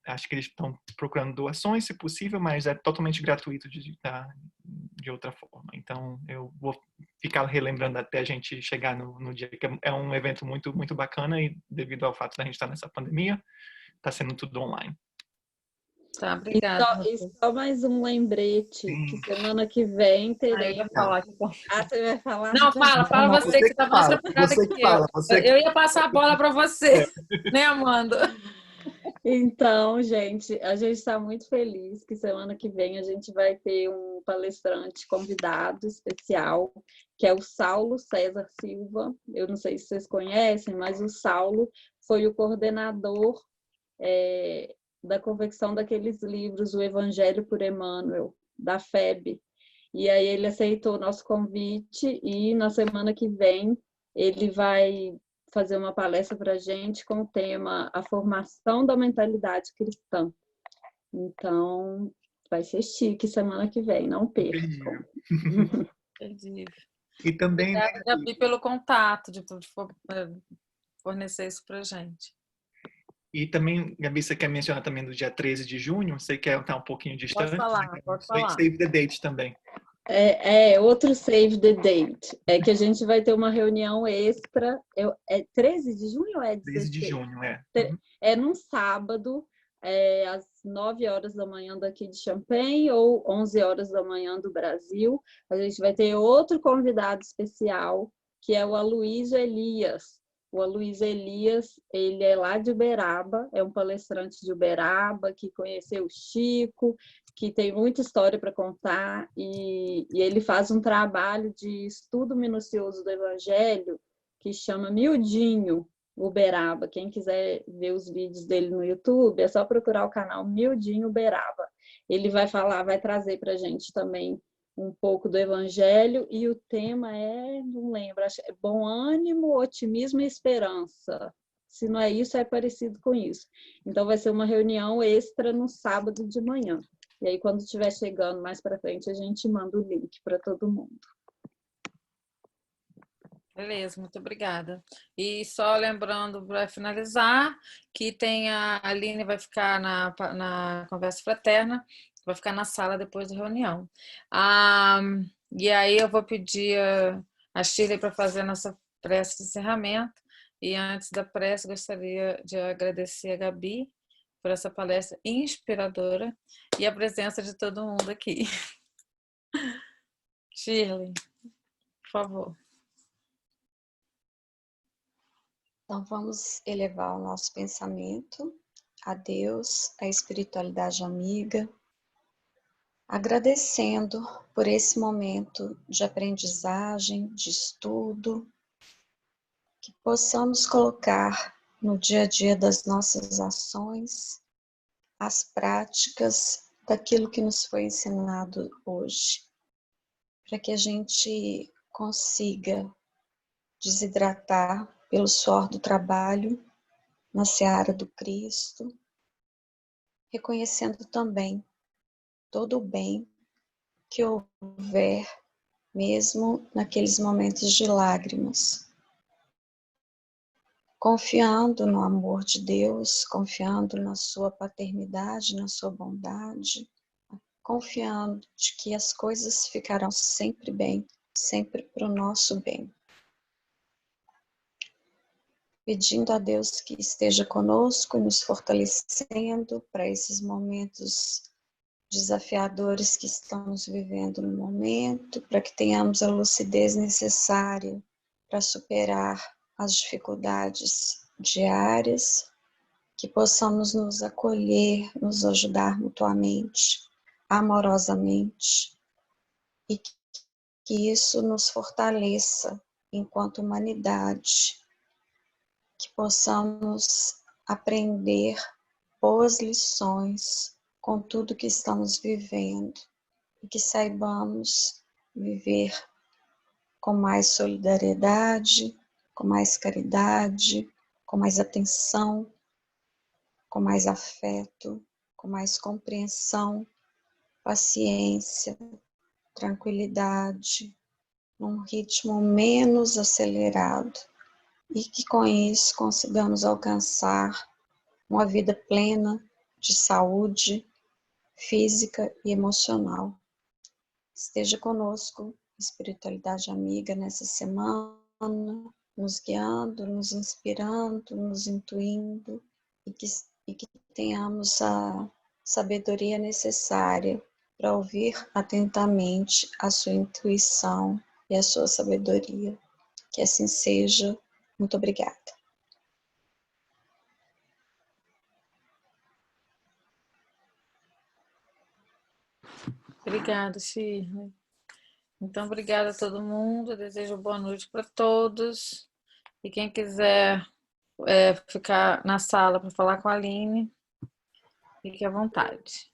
Speaker 3: Acho que eles estão procurando doações, se possível, mas é totalmente gratuito de outra forma. Então, eu vou ficar relembrando até a gente chegar no dia, que é um evento muito, muito bacana e devido ao fato da gente estar nessa pandemia, está sendo tudo online.
Speaker 1: Tá, obrigada.
Speaker 2: E só mais um lembrete, que semana que vem teremos... você vai falar?
Speaker 1: Não, fala você que está mais preparada que eu. Eu ia passar a bola para você, né, Amanda?
Speaker 2: Então, gente, a gente está muito feliz que semana que vem a gente vai ter um palestrante convidado especial, que é o Saulo César Silva. Eu não sei se vocês conhecem, mas o Saulo foi o coordenador da confecção daqueles livros, o Evangelho por Emmanuel, da FEB. E aí ele aceitou o nosso convite e na semana que vem ele vai fazer uma palestra para a gente com o tema A Formação da Mentalidade Cristã. Então, vai ser chique semana que vem, não percam.
Speaker 1: Entendi.
Speaker 3: E também...
Speaker 1: Obrigada, Gabi, pelo contato, de fornecer isso para a gente.
Speaker 3: E também, Gabi, você quer mencionar também do dia 13 de junho? Você quer estar um pouquinho distante?
Speaker 1: Pode falar.
Speaker 3: Save the date também.
Speaker 2: Outro save the date. É que a gente vai ter uma reunião extra. É 13 de junho ou é 16?
Speaker 3: 13 de junho,
Speaker 2: É num sábado, às 9 horas da manhã daqui de Champaign ou 11 horas da manhã do Brasil. A gente vai ter outro convidado especial, que é o Aloysio Elias. O Aloysio Elias, ele é lá de Uberaba, é um palestrante de Uberaba, que conheceu o Chico, que tem muita história para contar, e ele faz um trabalho de estudo minucioso do Evangelho, que chama Mildinho Uberaba. Quem quiser ver os vídeos dele no YouTube, é só procurar o canal Mildinho Uberaba. Ele vai trazer para a gente também um pouco do Evangelho, e o tema não lembro, acho que é bom ânimo, otimismo e esperança. Se não é isso, é parecido com isso. Então, vai ser uma reunião extra no sábado de manhã. E aí, quando estiver chegando mais para frente, a gente manda o link para todo mundo.
Speaker 1: Beleza, muito obrigada. E só lembrando para finalizar que tem a Aline vai ficar na conversa fraterna, vai ficar na sala depois da reunião. E aí eu vou pedir a Shirley para fazer a nossa prece de encerramento. E antes da prece, gostaria de agradecer a Gabi por essa palestra inspiradora e a presença de todo mundo aqui. Shirley, por favor.
Speaker 6: Então, vamos elevar o nosso pensamento a Deus, à espiritualidade amiga, agradecendo por esse momento de aprendizagem, de estudo, que possamos colocar no dia a dia das nossas ações as práticas daquilo que nos foi ensinado hoje, para que a gente consiga desidratar pelo suor do trabalho na seara do Cristo, reconhecendo também todo o bem que houver, mesmo naqueles momentos de lágrimas, confiando no amor de Deus, confiando na sua paternidade, na sua bondade, confiando de que as coisas ficarão sempre bem, sempre para o nosso bem. Pedindo a Deus que esteja conosco, nos fortalecendo para esses momentos desafiadores que estamos vivendo no momento, para que tenhamos a lucidez necessária para superar as dificuldades diárias, que possamos nos acolher, nos ajudar mutuamente, amorosamente, e que isso nos fortaleça enquanto humanidade, que possamos aprender boas lições com tudo que estamos vivendo e que saibamos viver com mais solidariedade, com mais caridade, com mais atenção, com mais afeto, com mais compreensão, paciência, tranquilidade, num ritmo menos acelerado e que com isso consigamos alcançar uma vida plena de saúde física e emocional. Esteja conosco, espiritualidade amiga, nessa semana, nos guiando, nos inspirando, nos intuindo e que tenhamos a sabedoria necessária para ouvir atentamente a sua intuição e a sua sabedoria. Que assim seja. Muito obrigada.
Speaker 1: Obrigada, Shirley. Então, obrigada a todo mundo. Eu desejo boa noite para todos. E quem quiser ficar na sala para falar com a Aline, fique à vontade.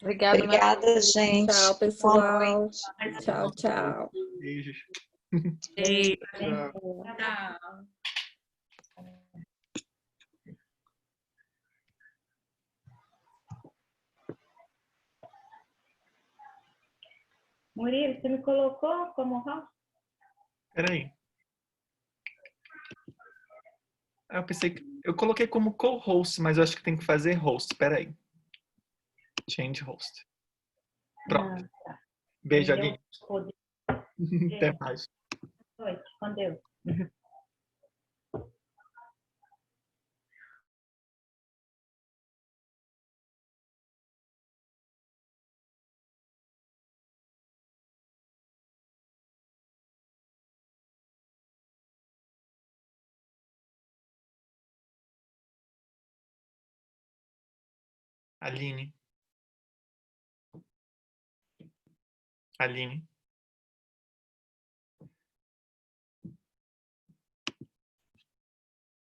Speaker 1: Obrigada,
Speaker 6: Obrigada, gente.
Speaker 2: Tchau, pessoal. Tchau, tchau.
Speaker 3: Beijos.
Speaker 5: Beijo.
Speaker 4: Tchau.
Speaker 5: Tchau.
Speaker 7: Murilo, você me colocou como host?
Speaker 3: Peraí. Eu pensei que eu coloquei como co-host, mas eu acho que tem que fazer host. Peraí. Change host. Pronto. Beijo, Aline. Até mais.
Speaker 7: Boa noite, com Deus.
Speaker 3: Aline. Aline.